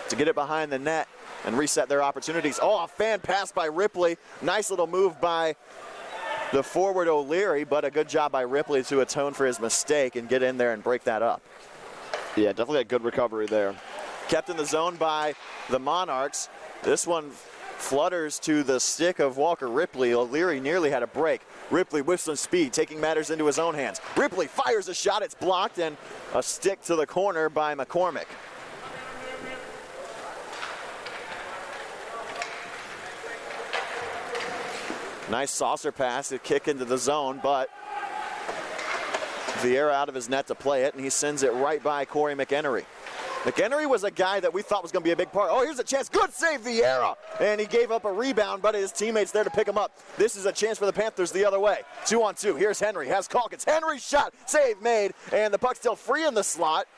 to get it behind the net and reset their opportunities. Oh, a fan pass by Ripley. Nice little move by the forward O'Leary, but a good job by Ripley to atone for his mistake and get in there and break that up. Yeah, definitely a good recovery there. Kept in the zone by the Monarchs. This one flutters to the stick of Walker Ripley. O'Leary nearly had a break. Ripley with some speed, taking matters into his own hands. Ripley fires a shot, it's blocked, and a stick to the corner by McCormick. Nice saucer pass, a kick into the zone, but Vieira out of his net to play it, and he sends it right by Corey McHenry. McHenry was a guy that we thought was going to be a big part. Oh, here's a chance. Good save, Vieira. And he gave up a rebound, but his teammates there to pick him up. This is a chance for the Panthers the other way. 2-on-2. Here's Henry. Has Calkins. Henry shot. Save made. And the puck's still free in the slot.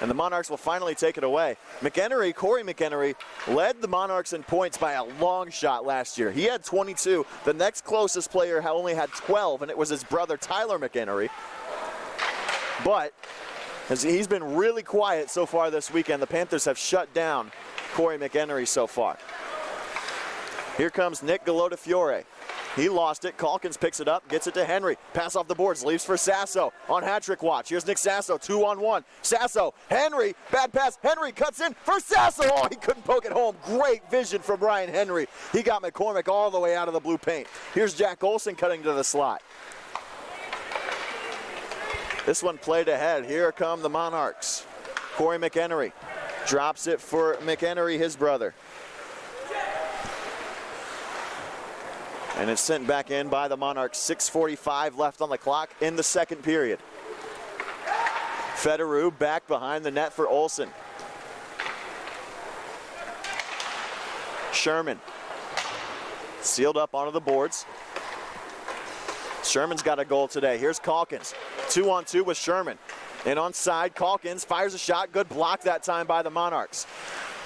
And the Monarchs will finally take it away. McHenry, Corey McHenry, led the Monarchs in points by a long shot last year. He had 22. The next closest player only had 12, and it was his brother Tyler McHenry. But as he's been really quiet so far this weekend, the Panthers have shut down Corey McHenry so far. Here comes Nick Gallotafiore. He lost it. Calkins picks it up, gets it to Henry. Pass off the boards, leaves for Sasso on hat-trick watch. Here's Nick Sasso, 2-on-1. Sasso, Henry, bad pass. Henry cuts in for Sasso. Oh, he couldn't poke it home. Great vision from Brian Henry. He got McCormick all the way out of the blue paint. Here's Jack Olsen cutting to the slot. This one played ahead. Here come the Monarchs. Corey McHenry drops it for McHenry, his brother. And it's sent back in by the Monarchs. 6:45 left on the clock in the second period. Federer back behind the net for Olsen. Sherman sealed up onto the boards. Sherman's got a goal today. Here's Calkins. 2-on-2 with Sherman. And onside, Calkins fires a shot. Good block that time by the Monarchs.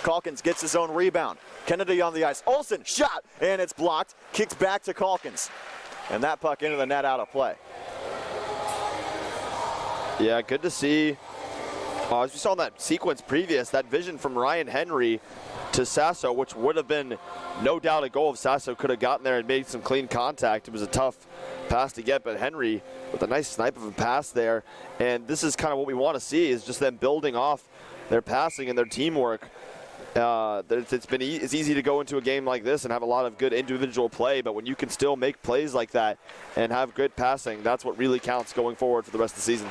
Calkins gets his own rebound. Kennedy on the ice. Olsen, shot, and it's blocked. Kicks back to Calkins. And that puck into the net, out of play. Yeah, good to see. As we saw in that sequence previous, that vision from Ryan Henry to Sasso, which would have been no doubt a goal if Sasso could have gotten there and made some clean contact. It was a tough pass to get, but Henry with a nice snipe of a pass there. And this is kind of what we want to see, is just them building off their passing and their teamwork. It's easy to go into a game like this and have a lot of good individual play, but when you can still make plays like that and have good passing, that's what really counts going forward for the rest of the season.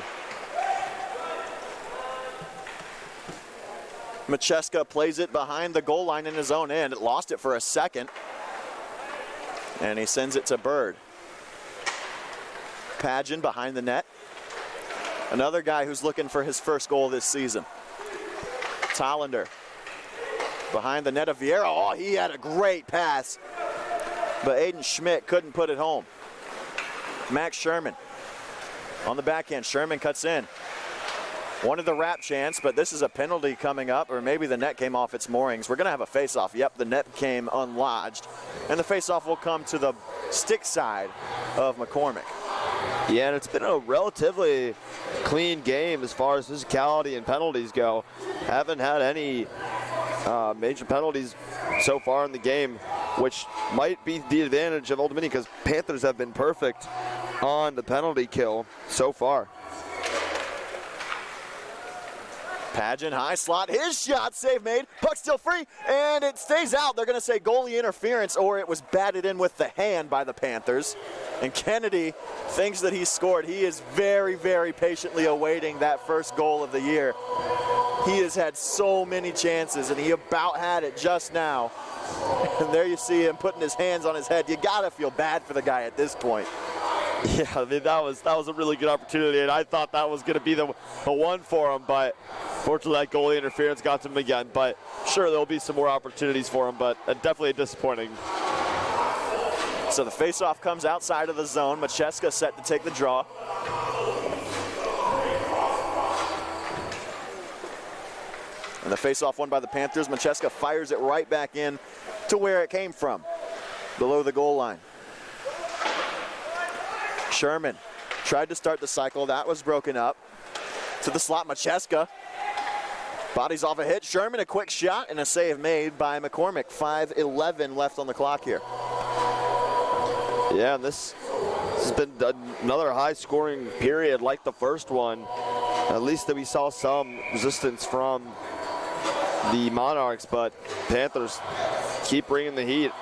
Macheska plays it behind the goal line in his own end. It lost it for a second. And he sends it to Bird. Padgett behind the net. Another guy who's looking for his first goal this season. Tollander behind the net of Vieira. Oh, he had a great pass. But Aiden Schmidt couldn't put it home. Max Sherman on the backhand. Sherman cuts in. Wanted the wrap chance, but this is a penalty coming up, or maybe the net came off its moorings. We're going to have a face-off. Yep, the net came unlodged. And the face-off will come to the stick side of McCormick. Yeah, and it's been a relatively clean game as far as physicality and penalties go. Haven't had any major penalties so far in the game, which might be the advantage of Old Dominion because Panthers have been perfect on the penalty kill so far. Padgett, high slot, his shot, save made, puck still free, and it stays out. They're going to say goalie interference, or it was batted in with the hand by the Panthers. And Kennedy thinks that he scored. He is very, very patiently awaiting that first goal of the year. He has had so many chances, and he about had it just now. And there you see him putting his hands on his head. You got to feel bad for the guy at this point. Yeah, I mean, that was a really good opportunity, and I thought that was going to be the one for him, but fortunately that goalie interference got to him again. But sure, there'll be some more opportunities for him, but definitely disappointing. So the faceoff comes outside of the zone. Macheska set to take the draw. And the faceoff won by the Panthers. Macheska fires it right back in to where it came from, below the goal line. Sherman tried to start the cycle. That was broken up. To the slot, Macheska. Bodies off a hit. Sherman, a quick shot and a save made by McCormick. 5:11 left on the clock here. Yeah, this has been another high-scoring period like the first one. At least that we saw some resistance from the Monarchs, but Panthers keep bringing the heat.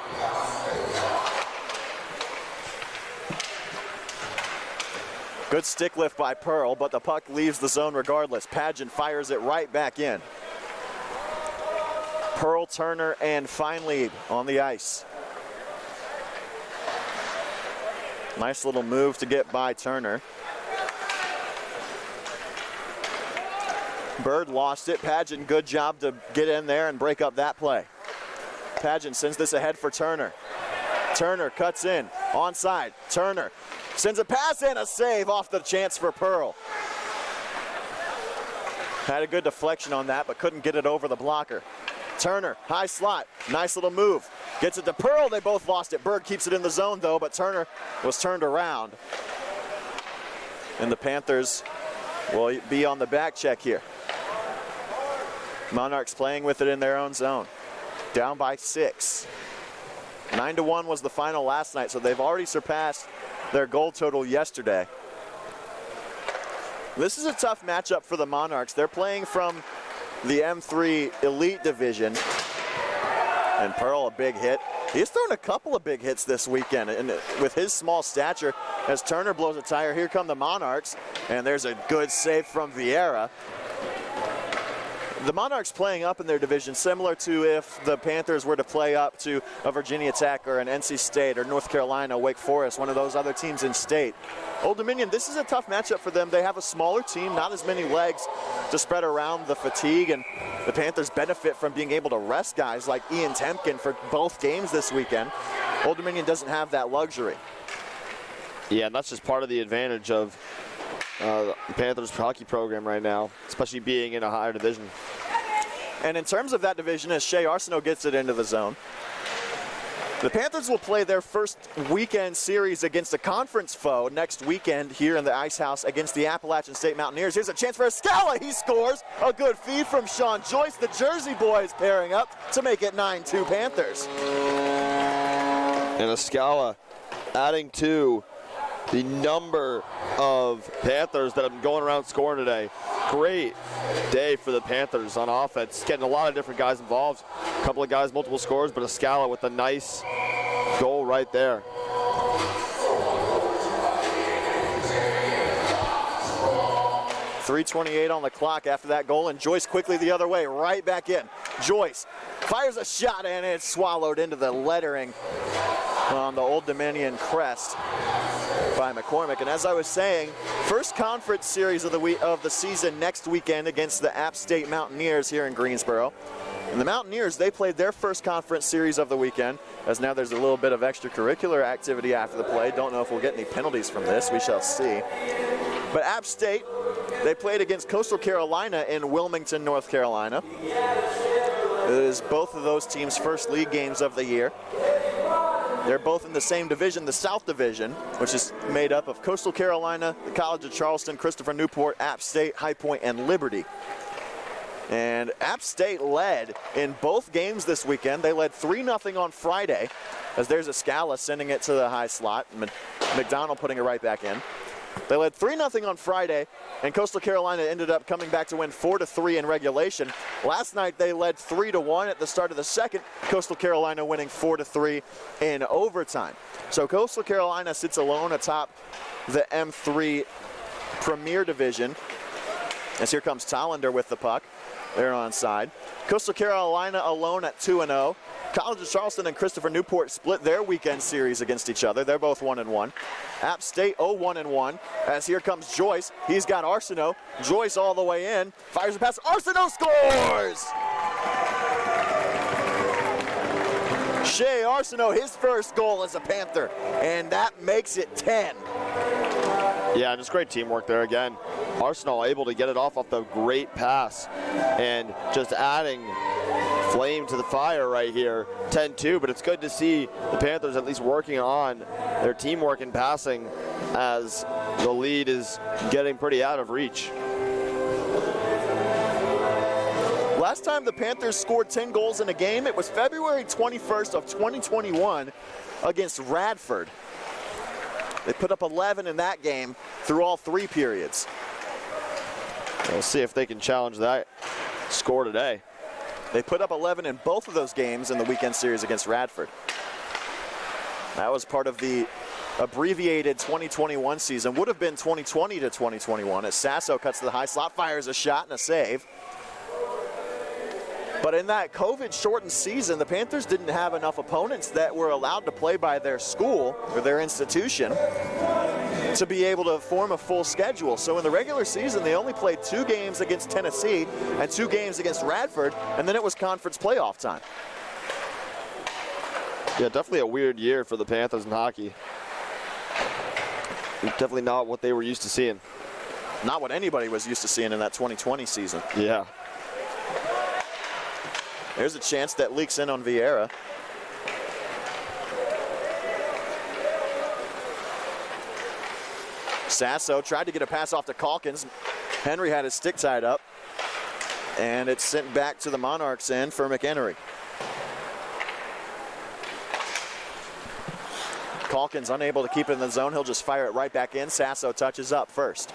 Good stick lift by Pearl, but the puck leaves the zone regardless. Padgett fires it right back in. Pearl, Turner, and Feinlieb on the ice. Nice little move to get by Turner. Bird lost it. Padgett, good job to get in there and break up that play. Padgett sends this ahead for Turner. Turner cuts in, onside. Turner sends a pass and a save off the chance for Pearl. Had a good deflection on that, but couldn't get it over the blocker. Turner, high slot, nice little move. Gets it to Pearl, they both lost it. Bird keeps it in the zone though, but Turner was turned around. And the Panthers will be on the back check here. Monarchs playing with it in their own zone. Down by 6. 9-1 was the final last night, so they've already surpassed their goal total yesterday. This is a tough matchup for the Monarchs. They're playing from the M3 Elite Division. And Pearl, a big hit. He's thrown a couple of big hits this weekend, and with his small stature, as Turner blows a tire, here come the Monarchs, and there's a good save from Vieira. The Monarchs playing up in their division, similar to if the Panthers were to play up to a Virginia Tech or an NC State or North Carolina, Wake Forest, one of those other teams in state. Old Dominion, this is a tough matchup for them. They have a smaller team, not as many legs to spread around the fatigue, and the Panthers benefit from being able to rest guys like Ian Temkin for both games this weekend. Old Dominion doesn't have that luxury. Yeah, and that's just part of the advantage of the Panthers hockey program right now, especially being in a higher division. And in terms of that division, as Shea Arsenault gets it into the zone, The Panthers will play their first weekend series against a conference foe next weekend here in the Ice House against the Appalachian State Mountaineers. Here's a chance for Escala. He scores. A good feed from Sean Joyce. The Jersey boys pairing up to make it 9-2 Panthers. And Escala adding to the number of Panthers that have been going around scoring today. Great day for the Panthers on offense. Getting a lot of different guys involved. A couple of guys, multiple scores, but Escala with a nice goal right there. .328 on the clock after that goal, and Joyce quickly the other way, right back in. Joyce fires a shot, and it's swallowed into the lettering on the Old Dominion crest by McCormick. And as I was saying, first conference series of the season next weekend against the App State Mountaineers here in Greensboro. And the Mountaineers, they played their first conference series of the weekend, as now there's a little bit of extracurricular activity after the play. Don't know if we'll get any penalties from this. We shall see. But App State, they played against Coastal Carolina in Wilmington, North Carolina. It is both of those teams' first league games of the year. They're both in the same division, the South Division, which is made up of Coastal Carolina, the College of Charleston, Christopher Newport, App State, High Point, and Liberty. And App State led in both games this weekend. They led 3-0 on Friday, as there's Escala sending it to the high slot, and McDonald putting it right back in. They led 3-0 on Friday, and Coastal Carolina ended up coming back to win 4-3 in regulation. Last night they led 3-1 at the start of the second, Coastal Carolina winning 4-3 in overtime. So Coastal Carolina sits alone atop the M3 Premier Division, as here comes Tollander with the puck. They're onside. Coastal Carolina alone at 2-0. College of Charleston and Christopher Newport split their weekend series against each other. They're both 1-1. App State 0-1-1. As here comes Joyce. He's got Arsenault. Joyce all the way in. Fires a pass. Arsenault scores! Shea Arsenault, his first goal as a Panther. And that makes it 10. Yeah, just great teamwork there again. Arsenault able to get it off the great pass and just adding flame to the fire right here, 10-2, but it's good to see the Panthers at least working on their teamwork and passing as the lead is getting pretty out of reach. Last time the Panthers scored 10 goals in a game, it was February 21st of 2021 against Radford. They put up 11 in that game through all three periods. We'll see if they can challenge that score today. They put up 11 in both of those games in the weekend series against Radford. That was part of the abbreviated 2021 season. Would have been 2020 to 2021 as Sasso cuts to the high slot, fires a shot and a save. But in that COVID-shortened season, the Panthers didn't have enough opponents that were allowed to play by their school or their institution to be able to form a full schedule. So in the regular season, they only played 2 games against Tennessee and 2 games against Radford, and then it was conference playoff time. Yeah, definitely a weird year for the Panthers in hockey. Definitely not what they were used to seeing. Not what anybody was used to seeing in that 2020 season. Yeah. There's a chance that leaks in on Vieira. Sasso tried to get a pass off to Calkins. Henry had his stick tied up. And it's sent back to the Monarchs end for McHenry. Calkins unable to keep it in the zone. He'll just fire it right back in. Sasso touches up first.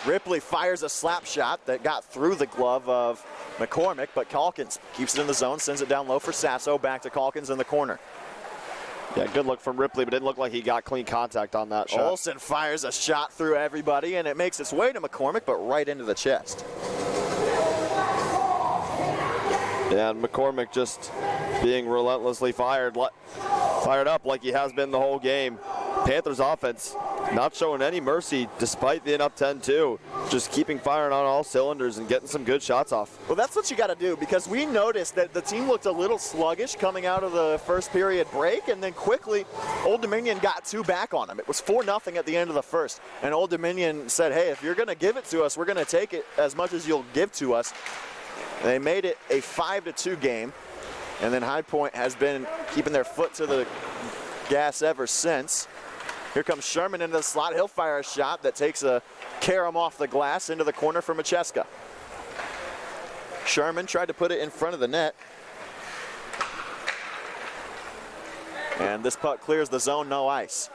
Ripley fires a slap shot that got through the glove of McCormick, but Calkins keeps it in the zone, sends it down low for Sasso, back to Calkins in the corner. Yeah, good look from Ripley, but didn't look like he got clean contact on that shot. Olsen fires a shot through everybody, and it makes its way to McCormick, but right into the chest. Yeah, and McCormick just being relentlessly fired up like he has been the whole game. Panthers offense not showing any mercy despite being up 10-2. Just keeping firing on all cylinders and getting some good shots off. Well, that's what you got to do, because we noticed that the team looked a little sluggish coming out of the first period break, and then quickly Old Dominion got 2 back on them. It was 4-0 at the end of the first, and Old Dominion said, hey, if you're going to give it to us, we're going to take it as much as you'll give to us. They made it a 5-2 game, and then High Point has been keeping their foot to the gas ever since. Here comes Sherman into the slot. He'll fire a shot that takes a carom off the glass into the corner for Macheska. Sherman tried to put it in front of the net. And this puck clears the zone, no ice.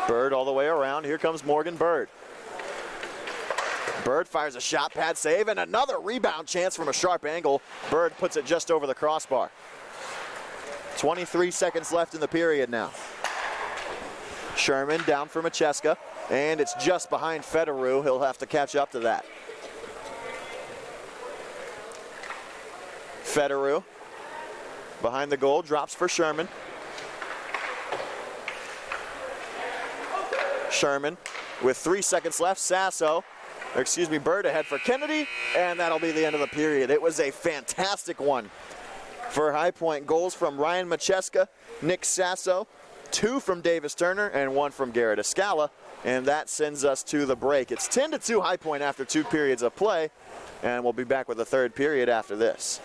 Bird all the way around. Here comes Morgan Bird. Bird fires a shot pad save and another rebound chance from a sharp angle. Bird puts it just over the crossbar. 23 seconds left in the period now. Sherman down for Macheska, and it's just behind Federer. He'll have to catch up to that. Federer behind the goal, drops for Sherman. Sherman with 3 seconds left. Bird ahead for Kennedy, and that'll be the end of the period. It was a fantastic one for High Point. Goals from Ryan Macheska, Nick Sasso, 2 from Davis Turner, and 1 from Garrett Escala, and that sends us to the break. It's 10-2 High Point after 2 periods of play, and we'll be back with the third period after this.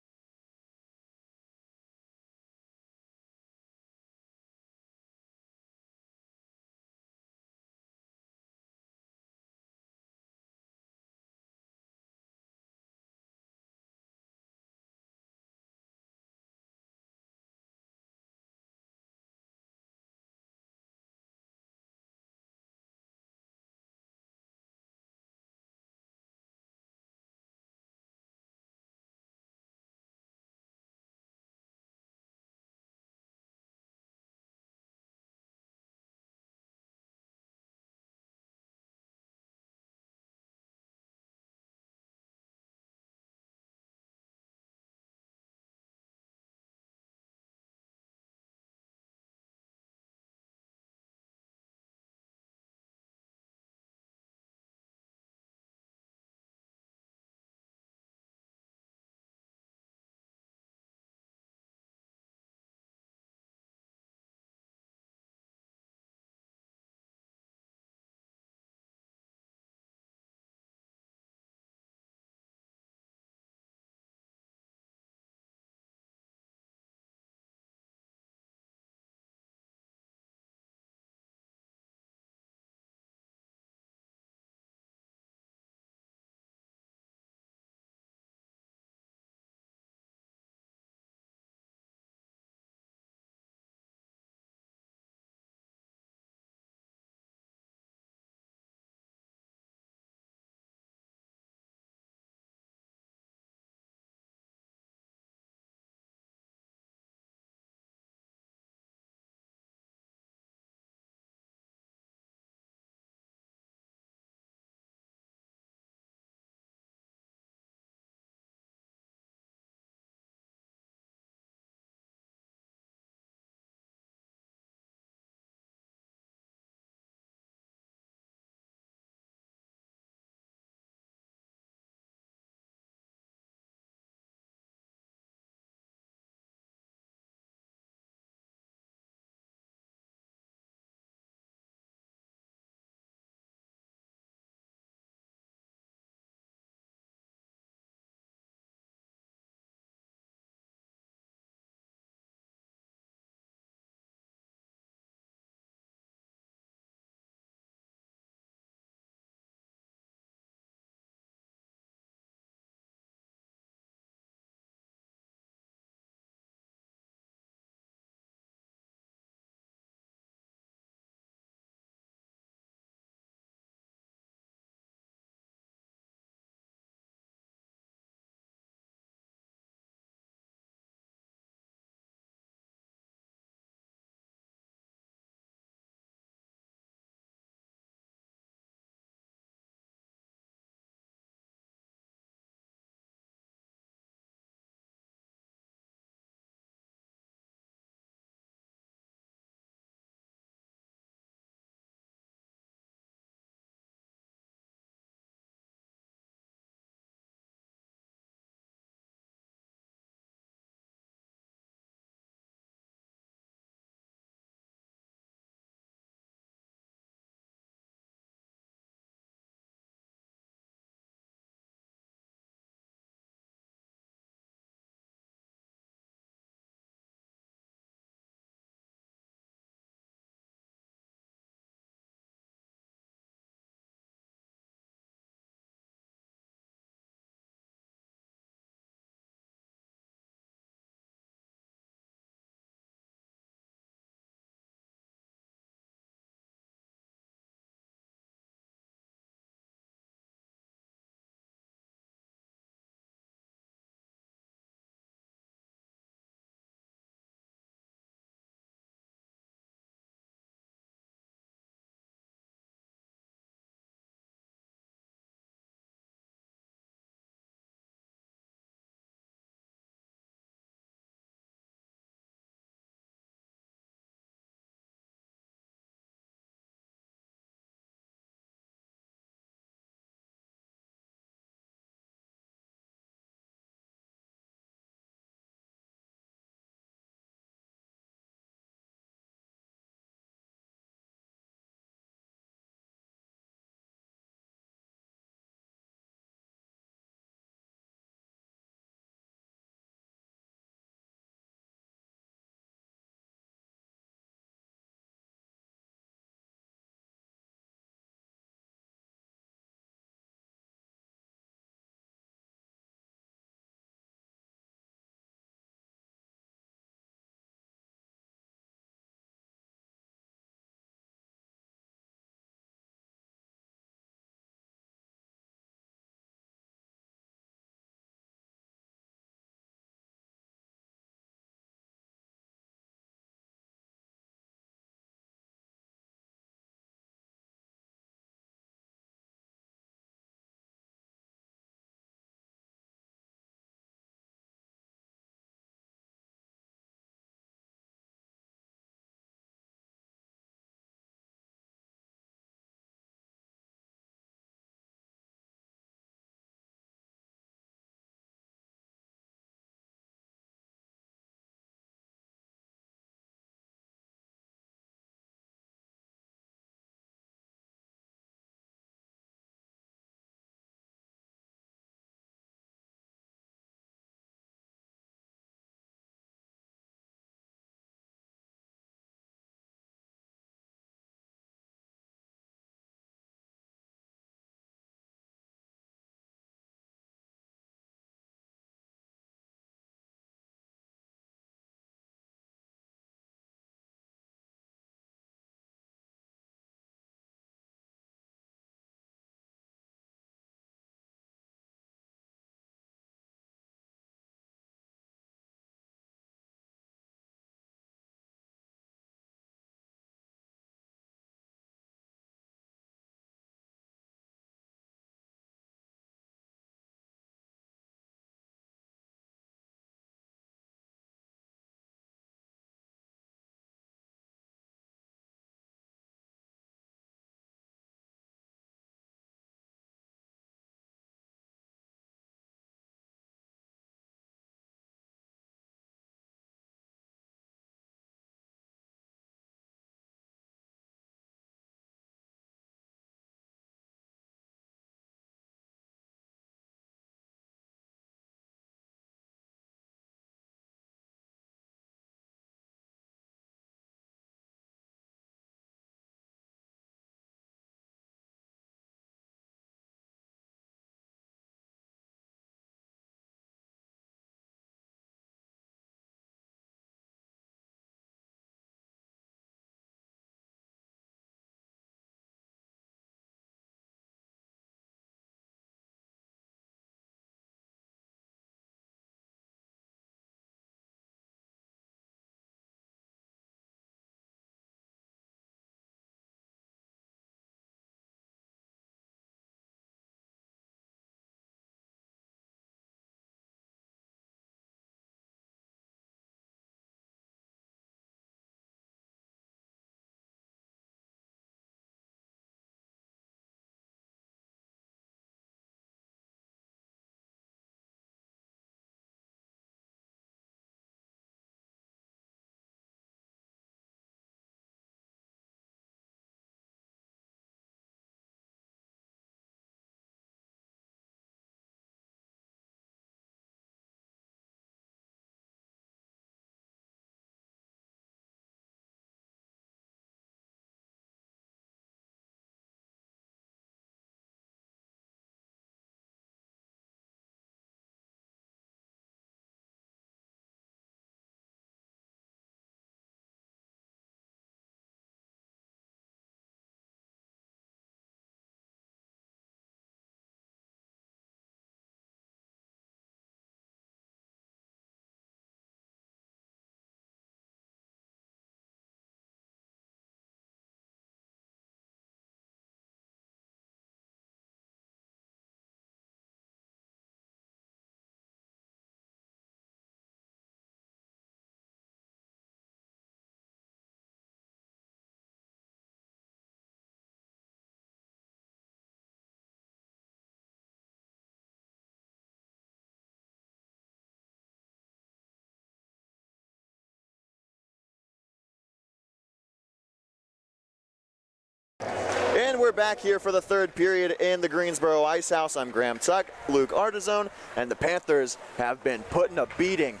we're back here for the third period in the Greensboro Ice House. I'm Graham Tuck, Luke Ardizzone, and the Panthers have been putting a beating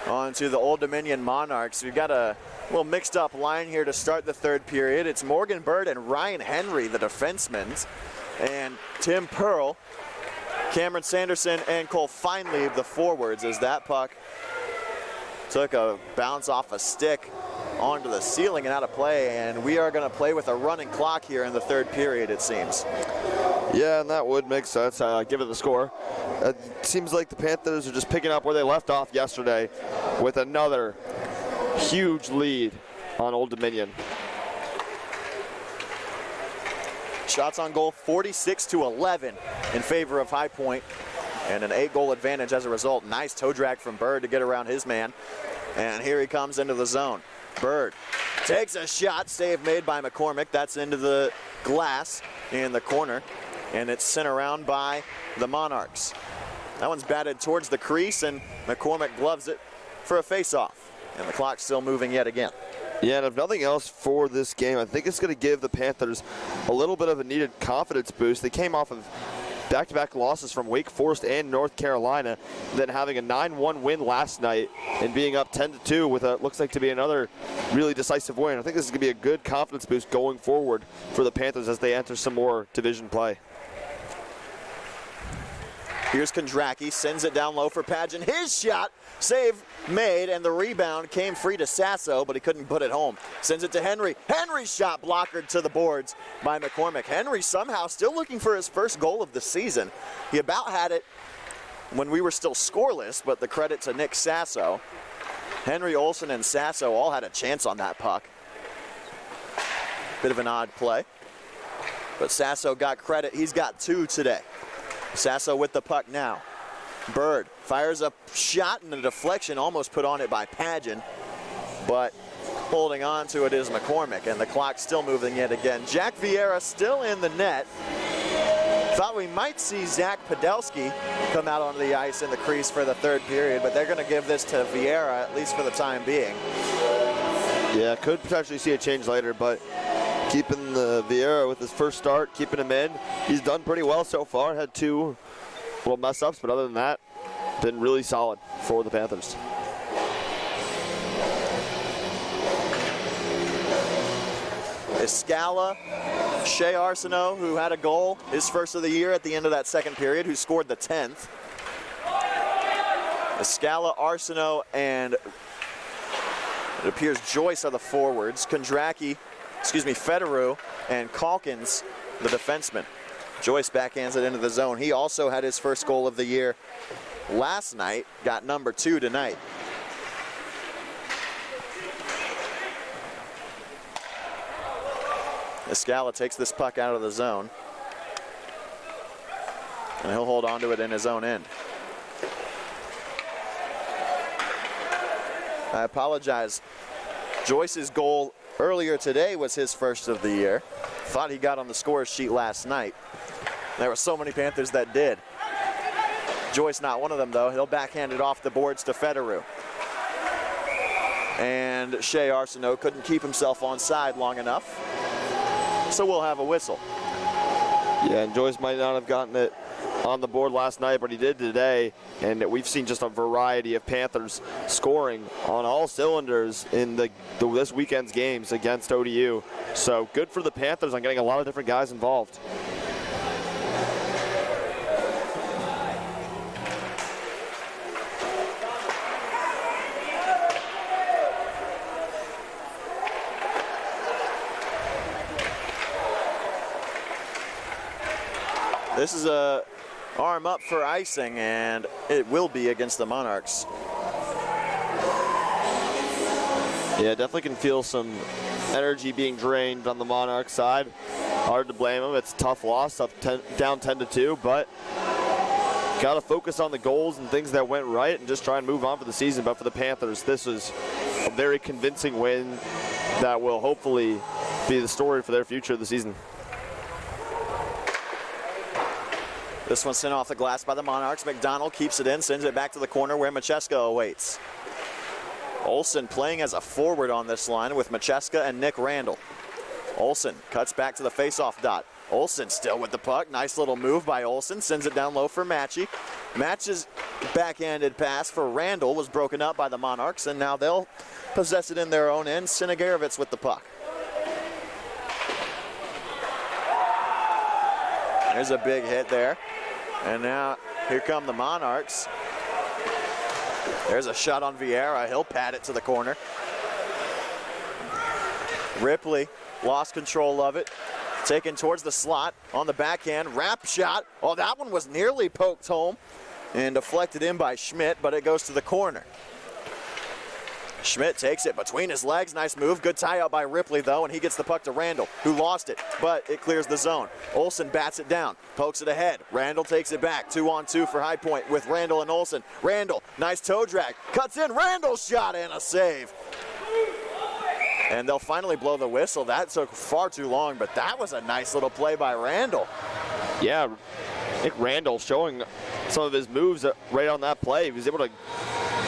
onto the Old Dominion Monarchs. We've got a little mixed up line here to start the third period. It's Morgan Bird and Ryan Henry, the defensemen, and Tim Pearl, Cameron Sanderson, and Cole Feinlieb, the forwards, as that puck took a bounce off a stick onto the ceiling and out of play, and we are going to play with a running clock here in the third period, it seems. Yeah, and that would make sense. Given the score. It seems like the Panthers are just picking up where they left off yesterday with another huge lead on Old Dominion. Shots on goal 46-11 in favor of High Point, and an 8-goal advantage as a result. Nice toe drag from Bird to get around his man, and here he comes into the zone. Bird takes a shot, save made by McCormick. That's into the glass in the corner, and it's sent around by the Monarchs. That one's batted towards the crease, and McCormick gloves it for a face-off. And the clock's still moving yet again. Yeah, and if nothing else for this game, I think it's going to give the Panthers a little bit of a needed confidence boost. They came off of back-to-back losses from Wake Forest and North Carolina, then having a 9-1 win last night and being up 10-2 with what looks like to be another really decisive win. I think this is going to be a good confidence boost going forward for the Panthers as they enter some more division play. Here's Kondracki, sends it down low for Pageant. His shot, save made, and the rebound came free to Sasso, but he couldn't put it home. Sends it to Henry. Henry's shot blockered to the boards by McCormick. Henry somehow still looking for his first goal of the season. He about had it when we were still scoreless, but the credit to Nick Sasso. Henry, Olsen, and Sasso all had a chance on that puck. Bit of an odd play, but Sasso got credit. He's got 2 today. Sasso with the puck now. Bird fires a shot, and a deflection almost put on it by Pageant, but holding on to it is McCormick, and the clock's still moving yet again. Jack Vieira still in the net. Thought we might see Zach Podolsky come out onto the ice in the crease for the third period, but they're going to give this to Vieira, at least for the time being. Yeah, could potentially see a change later, but keeping the Vieira with his first start, keeping him in. He's done pretty well so far. Had 2 little mess-ups, but other than that, been really solid for the Panthers. Escala, Shea Arsenault, who had a goal, his first of the year at the end of that second period, who scored the 10th. Escala, Arsenault, and it appears Joyce are the forwards. Federer and Calkins, the defenseman. Joyce backhands it into the zone. He also had his first goal of the year last night, got number 2 tonight. Escala takes this puck out of the zone, and he'll hold on to it in his own end. I apologize. Joyce's goal earlier today was his first of the year. Thought he got on the score sheet last night. There were so many Panthers that did. Joyce not one of them, though. He'll backhand it off the boards to Federer. And Shea Arsenault couldn't keep himself on side long enough, so we'll have a whistle. Yeah, and Joyce might not have gotten it on the board last night, but he did today, and we've seen just a variety of Panthers scoring on all cylinders in this weekend's games against ODU. So good for the Panthers on getting a lot of different guys involved. This is a arm up for icing, and it will be against the Monarchs. Yeah, definitely can feel some energy being drained on the Monarch side. Hard to blame them. It's a tough loss, down 10-2, but got to focus on the goals and things that went right and just try and move on for the season. But for the Panthers, this was a very convincing win that will hopefully be the story for their future of the season. This one sent off the glass by the Monarchs. McDonald keeps it in, sends it back to the corner where Macheska awaits. Olsen playing as a forward on this line with Macheska and Nick Randall. Olsen cuts back to the face-off dot. Olsen still with the puck. Nice little move by Olsen. Sends it down low for Matchy. Match's backhanded pass for Randall was broken up by the Monarchs, and now they'll possess it in their own end. Sinagarevich with the puck. There's a big hit there. And now here come the Monarchs. There's a shot on Vieira. He'll pat it to the corner. Ripley lost control of it. Taken towards the slot on the backhand. Wrap shot. Oh, that one was nearly poked home and deflected in by Schmidt, but it goes to the corner. Schmidt takes it between his legs. Nice move. Good tie out by Ripley, though, and he gets the puck to Randall, who lost it, but it clears the zone. Olsen bats it down, pokes it ahead. Randall takes it back. 2-on-2 for High Point with Randall and Olsen. Randall, nice toe drag. Cuts in. Randall's shot and a save. And they'll finally blow the whistle. That took far too long, but that was a nice little play by Randall. Yeah, I think Randall showing some of his moves right on that play. He was able to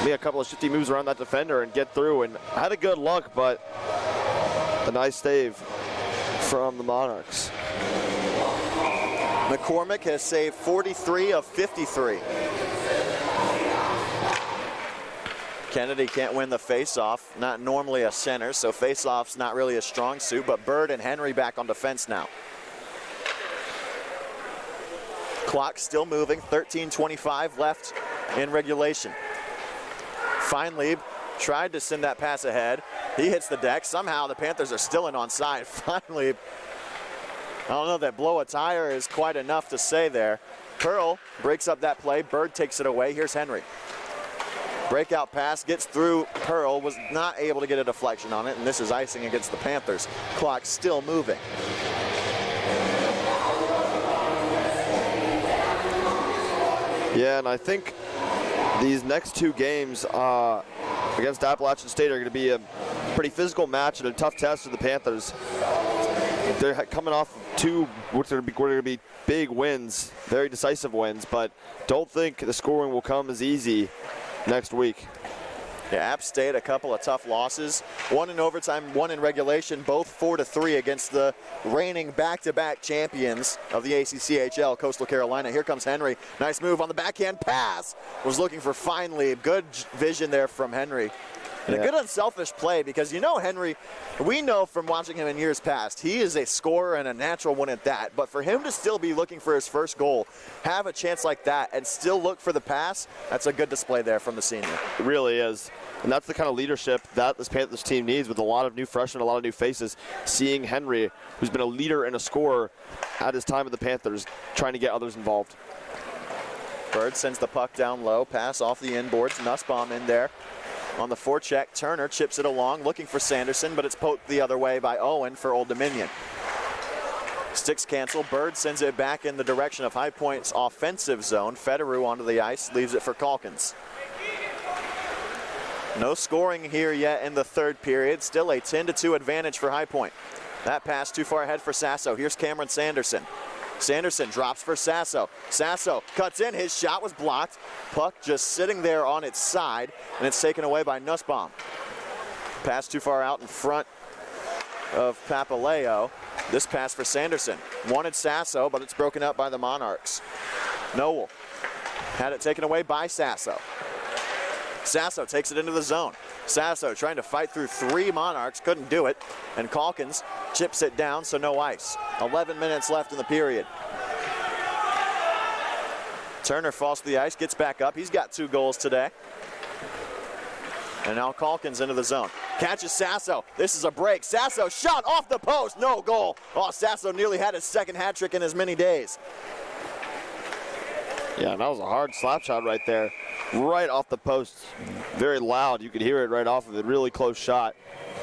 make a couple of shifty moves around that defender and get through, and had a good look, but a nice save from the Monarchs. McCormick has saved 43 of 53. Kennedy can't win the face-off, not normally a center, so face-off's not really a strong suit, but Bird and Henry back on defense now. Clock still moving, 13:25 left in regulation. Feinlieb tried to send that pass ahead. He hits the deck. Somehow the Panthers are still in onside. Feinlieb, I don't know that blow a tire is quite enough to say there. Pearl breaks up that play. Bird takes it away. Here's Henry. Breakout pass gets through Pearl, was not able to get a deflection on it, and this is icing against the Panthers. Clock still moving. Yeah, and I think these next two games against Appalachian State are going to be a pretty physical match and a tough test for the Panthers. They're coming off two, which are going to be big wins, very decisive wins, but don't think the scoring will come as easy next week. Yeah, App State, a couple of tough losses. One in overtime, one in regulation, both 4-3 against the reigning back-to-back champions of the ACCHL, Coastal Carolina. Here comes Henry. Nice move on the backhand pass. Was looking for Feinlieb. Good vision there from Henry. And a good unselfish play, because you know Henry, we know from watching him in years past, he is a scorer and a natural one at that. But for him to still be looking for his first goal, have a chance like that, and still look for the pass, that's a good display there from the senior. It really is. And that's the kind of leadership that this Panthers team needs, with a lot of new freshmen, a lot of new faces. Seeing Henry, who's been a leader and a scorer at his time with the Panthers, trying to get others involved. Bird sends the puck down low, pass off the inboards, Nussbaum in there. On the forecheck, Turner chips it along, looking for Sanderson, but it's poked the other way by Owen for Old Dominion. Sticks cancel. Bird sends it back in the direction of High Point's offensive zone. Federer onto the ice, leaves it for Calkins. No scoring here yet in the third period. Still a 10-2 advantage for High Point. That pass too far ahead for Sasso. Here's Cameron Sanderson. Sanderson drops for Sasso. Sasso cuts in. His shot was blocked. Puck just sitting there on its side, and it's taken away by Nussbaum. Pass too far out in front of Papaleo. This pass for Sanderson. Wanted Sasso, but it's broken up by the Monarchs. Noel had it taken away by Sasso. Sasso takes it into the zone. Sasso trying to fight through three Monarchs, couldn't do it. And Calkins chips it down, so no ice. 11 minutes left in the period. Turner falls to the ice, gets back up. He's got 2 goals today. And now Calkins into the zone. Catches Sasso. This is a break. Sasso shot off the post. No goal. Oh, Sasso nearly had his second hat trick in as many days. Yeah, that was a hard slap shot right there. Right off the post. Very loud. You could hear it right off of it. Really close shot.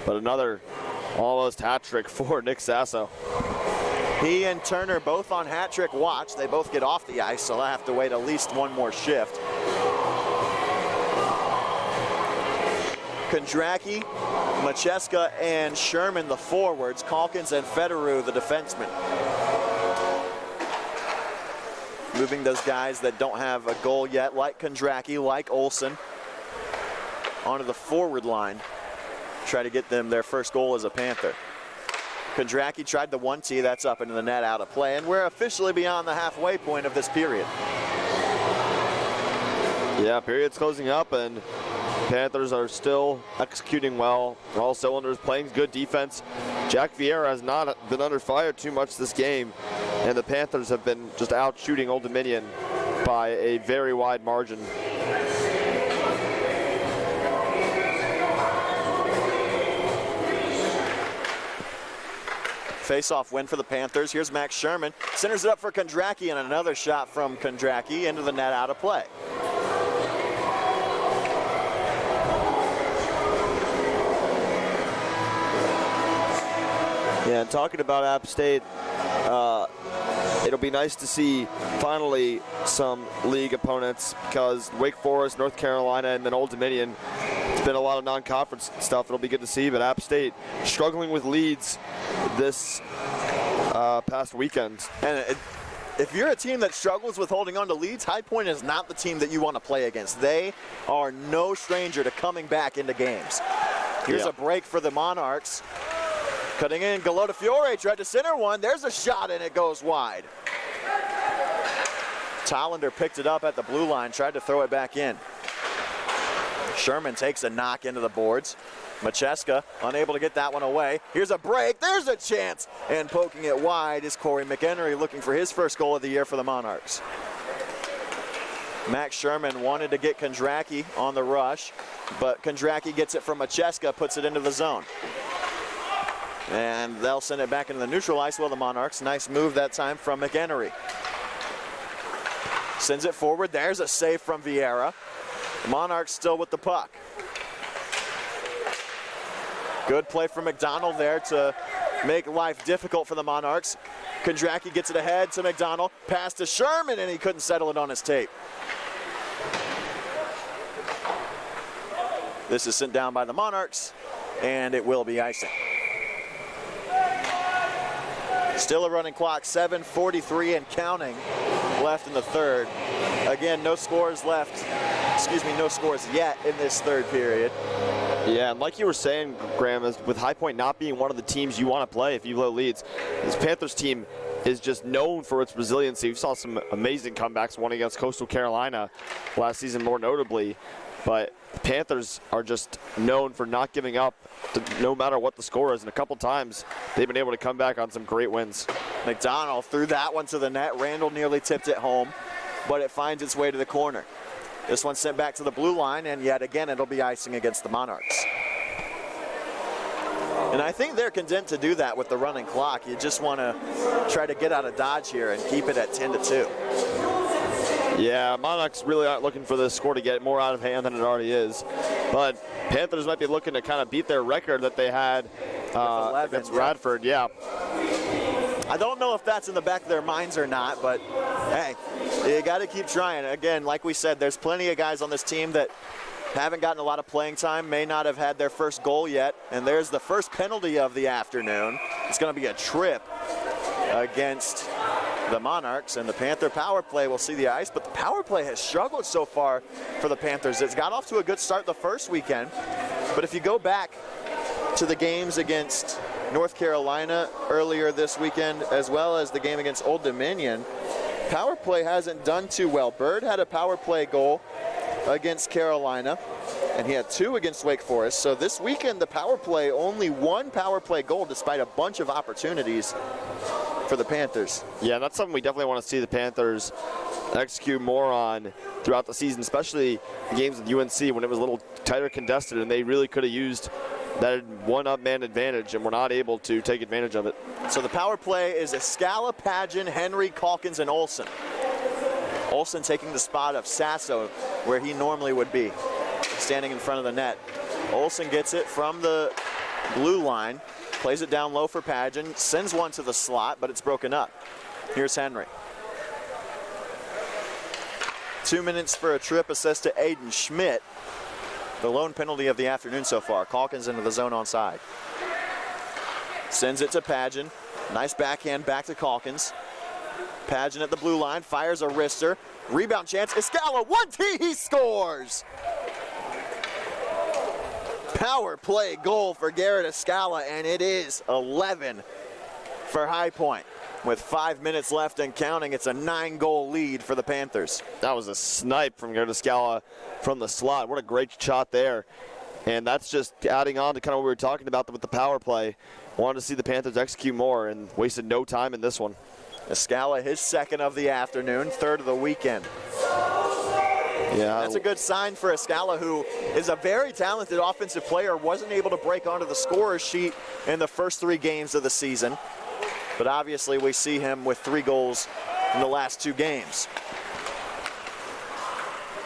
But another almost hat trick for Nick Sasso. He and Turner both on hat trick watch. They both get off the ice, so they'll have to wait at least one more shift. Kondracki, Macheska, and Sherman the forwards. Calkins and Federer the defensemen. Moving those guys that don't have a goal yet, like Kondracki, like Olsen, onto the forward line. Try to get them their first goal as a Panther. Kondracki tried the 1-T, that's up into the net, out of play, and we're officially beyond the halfway point of this period. Yeah, period's closing up, and Panthers are still executing well. All cylinders, playing good defense. Jack Vieira has not been under fire too much this game, and the Panthers have been just out shooting Old Dominion by a very wide margin. Face-off win for the Panthers. Here's Max Sherman. Centers it up for Kondracki, and another shot from Kondracki into the net, out of play. Yeah, and talking about App State, it'll be nice to see finally some league opponents, because Wake Forest, North Carolina, and then Old Dominion, it's been a lot of non-conference stuff. It'll be good to see, but App State struggling with leads this past weekend. And if you're a team that struggles with holding on to leads, High Point is not the team that you want to play against. They are no stranger to coming back into games. Here's a break for the Monarchs. Cutting in, Galota Fiore tried to center one. There's a shot, and it goes wide. Tollander picked it up at the blue line, tried to throw it back in. Sherman takes a knock into the boards. Macheska unable to get that one away. Here's a break, there's a chance, and poking it wide is Corey McHenry, looking for his first goal of the year for the Monarchs. Max Sherman wanted to get Kondracki on the rush, but Kondracki gets it from Macheska, puts it into the zone. And they'll send it back into the neutral ice. Well, the Monarchs, nice move that time from McHenry. Sends it forward, there's a save from Vieira. The Monarchs still with the puck. Good play from McDonald there to make life difficult for the Monarchs. Kondracki gets it ahead to McDonald, pass to Sherman, and he couldn't settle it on his tape. This is sent down by the Monarchs, and it will be icing. Still a running clock, 7:43 and counting left in the third. Again, no scores left, no scores yet in this third period. Yeah, and like you were saying, Graham, is with High Point not being one of the teams you want to play if you blow leads, this Panthers team is just known for its resiliency. We saw some amazing comebacks, one against Coastal Carolina last season more notably, but the Panthers are just known for not giving up no matter what the score is, and a couple times they've been able to come back on some great wins. McDonald threw that one to the net. Randall nearly tipped it home, but it finds its way to the corner. This one sent back to the blue line, and yet again it'll be icing against the Monarchs. And I think they're content to do that with the running clock. You just want to try to get out of Dodge here and keep it at 10-2. Yeah, Monarchs really aren't looking for this score to get more out of hand than it already is. But Panthers might be looking to kind of beat their record that they had against Radford. Yeah. I don't know if that's in the back of their minds or not, but hey, you got to keep trying. Again, like we said, there's plenty of guys on this team that haven't gotten a lot of playing time, may not have had their first goal yet, and there's the first penalty of the afternoon. It's going to be a trip against the Monarchs, and the Panther power play will see the ice, but the power play has struggled so far for the Panthers. It's got off to a good start the first weekend, but if you go back to the games against North Carolina earlier this weekend, as well as the game against Old Dominion, power play hasn't done too well. Bird had a power play goal against Carolina, and he had 2 against Wake Forest. So this weekend, the power play, only 1 power play goal despite a bunch of opportunities for the Panthers. Yeah, that's something we definitely want to see the Panthers execute more on throughout the season, especially the games with UNC when it was a little tighter contested and they really could have used that one-up man advantage and were not able to take advantage of it. So the power play is Escala, Pageant, Henry, Calkins, and Olsen. Olsen taking the spot of Sasso where he normally would be, standing in front of the net. Olsen gets it from the blue line, plays it down low for Pageant, sends one to the slot, but it's broken up. Here's Henry. 2 minutes for a trip assist to Aiden Schmidt. The lone penalty of the afternoon so far. Calkins into the zone onside. Sends it to Pageant. Nice backhand back to Calkins. Pageant at the blue line, fires a wrister. Rebound chance, Escala, 1-T, he scores! Power play goal for Garrett Escala, and it is 11 for High Point. With 5 minutes left and counting, it's a 9-goal lead for the Panthers. That was a snipe from Garrett Escala from the slot. What a great shot there. And that's just adding on to kind of what we were talking about with the power play. Wanted to see the Panthers execute more and wasted no time in this one. Escala, his second of the afternoon, third of the weekend. Yeah, That's a good sign for Escala, who is a very talented offensive player, wasn't able to break onto the scorer's sheet in the first 3 games of the season. But obviously we see him with 3 goals in the last 2 games.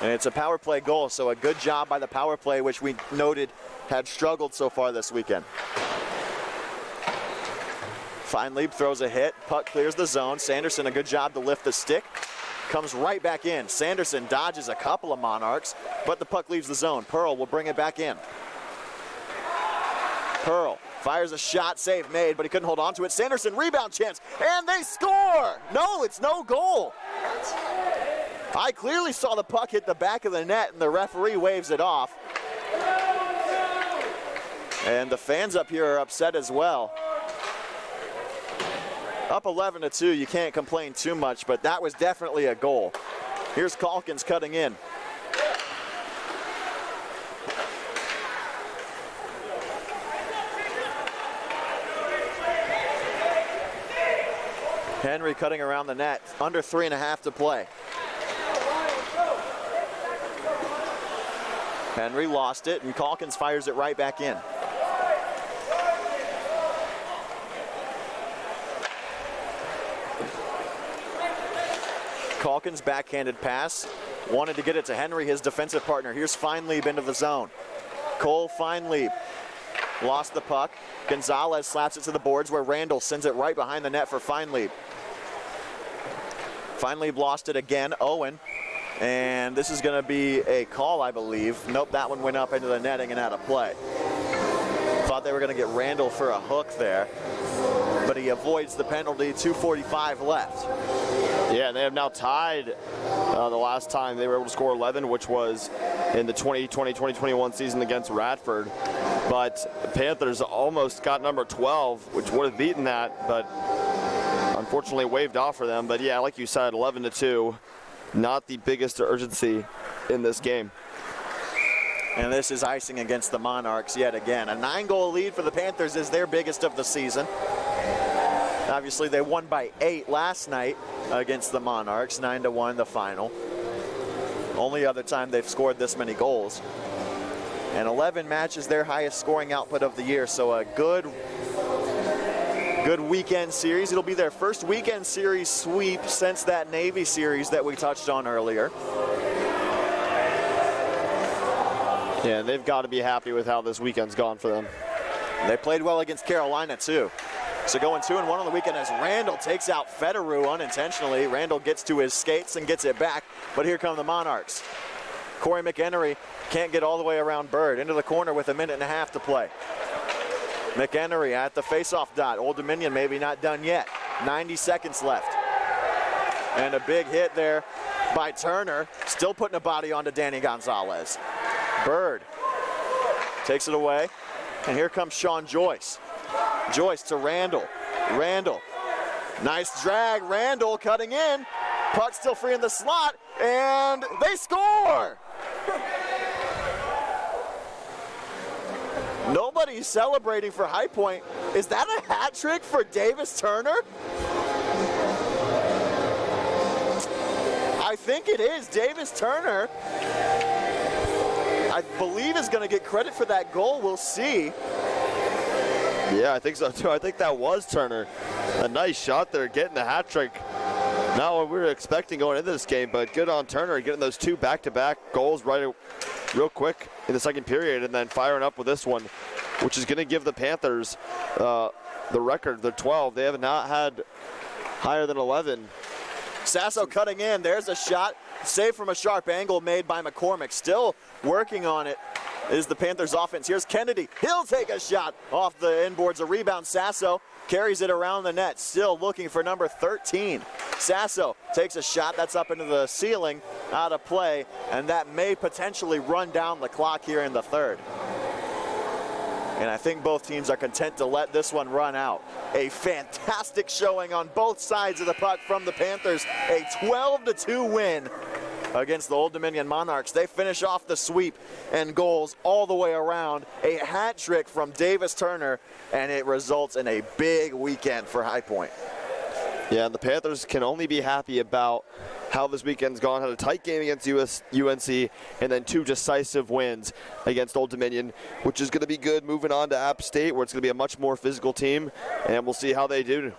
And it's a power play goal, so a good job by the power play, which we noted had struggled so far this weekend. Feinlieb throws a hit, puck clears the zone. Sanderson, a good job to lift the stick. Comes right back in. Sanderson dodges a couple of Monarchs, but the puck leaves the zone. Pearl will bring it back in. Pearl fires a shot, save made, but he couldn't hold on to it. Sanderson, rebound chance, and they score! No, it's no goal. I clearly saw the puck hit the back of the net, and the referee waves it off. And the fans up here are upset as well. Up 11-2, you can't complain too much, but that was definitely a goal. Here's Calkins cutting in. Henry cutting around the net, under 3.5 to play. Henry lost it, and Calkins fires it right back in. Calkins backhanded pass, wanted to get it to Henry, his defensive partner. Here's Feinlieb into the zone. Cole Feinlieb lost the puck. Gonzalez slaps it to the boards where Randall sends it right behind the net for Feinlieb. Feinlieb lost it again, Owen. And this is going to be a call, I believe. Nope, that one went up into the netting and out of play. Thought they were going to get Randall for a hook there, but he avoids the penalty, 2:45 left. Yeah, and they have now tied the last time they were able to score 11, which was in the 2020-2021 season against Radford. But Panthers almost got number 12, which would have beaten that, but unfortunately waived off for them. But yeah, like you said, 11-2, not the biggest urgency in this game. And this is icing against the Monarchs yet again. A 9-goal lead for the Panthers is their biggest of the season. Obviously, they won by 8 last night against the Monarchs, 9-1 the final. Only other time they've scored this many goals. And 11 matches their highest scoring output of the year, so a good weekend series. It'll be their first weekend series sweep since that Navy series that we touched on earlier. Yeah, they've got to be happy with how this weekend's gone for them. They played well against Carolina, too. So going 2-1 on the weekend as Randall takes out Federer unintentionally. Randall gets to his skates and gets it back, but here come the Monarchs. Corey McHenry can't get all the way around Bird. Into the corner with 1.5 to play. McHenry at the faceoff dot. Old Dominion maybe not done yet. 90 seconds left. And a big hit there by Turner. Still putting a body onto Danny Gonzalez. Bird takes it away. And here comes Sean Joyce. Joyce to Randall. Randall. Nice drag. Randall cutting in. Puck still free in the slot. And they score! Nobody's celebrating for High Point. Is that a hat trick for Davis Turner? I think it is. Davis Turner, I believe, is going to get credit for that goal. We'll see. Yeah, I think so too. I think that was Turner. A nice shot there, getting the hat trick. Not what we were expecting going into this game, but good on Turner, getting those 2 back-to-back goals right real quick in the second period, and then firing up with this one, which is going to give the Panthers the record. They're 12. They have not had higher than 11. Sasso cutting in. There's a shot. Saved from a sharp angle made by McCormick. Still working on it is the Panthers offense. Here's Kennedy. He'll take a shot off the inboards. A rebound. Sasso carries it around the net. Still looking for number 13. Sasso takes a shot. That's up into the ceiling. Out of play. And that may potentially run down the clock here in the third. and I think both teams are content to let this one run out. A fantastic showing on both sides of the puck from the Panthers. A 12-2 win against the Old Dominion Monarchs. They finish off the sweep and goals all the way around. A hat trick from Davis Turner, and it results in a big weekend for High Point. Yeah, and the Panthers can only be happy about how this weekend's gone. Had a tight game against UNC, and then 2 decisive wins against Old Dominion, which is going to be good moving on to App State, where it's going to be a much more physical team, and we'll see how they do.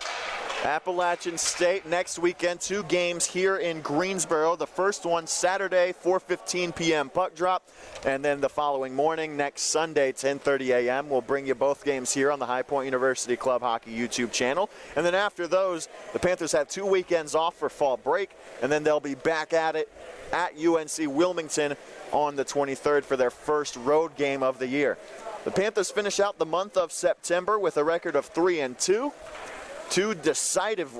Appalachian State next weekend, 2 games here in Greensboro. The first one Saturday, 4:15 p.m. puck drop, and then the following morning, next Sunday, 10:30 a.m. We'll bring you both games here on the High Point University Club Hockey YouTube channel. And then after those, the Panthers have 2 weekends off for fall break, and then they'll be back at it at UNC Wilmington on the 23rd for their first road game of the year. The Panthers finish out the month of September with a record of 3-2. 2 decisive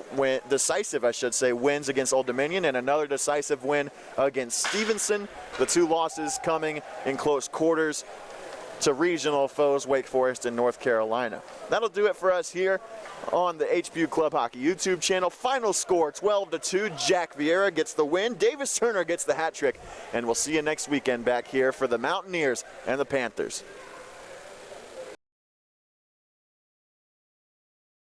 wins against Old Dominion, and another decisive win against Stevenson. The 2 losses coming in close quarters to regional foes Wake Forest and North Carolina. That'll do it for us here on the HBU Club Hockey YouTube channel. Final score 12-2. Jack Vieira gets the win. Davis Turner gets the hat trick. And we'll see you next weekend back here for the Mountaineers and the Panthers.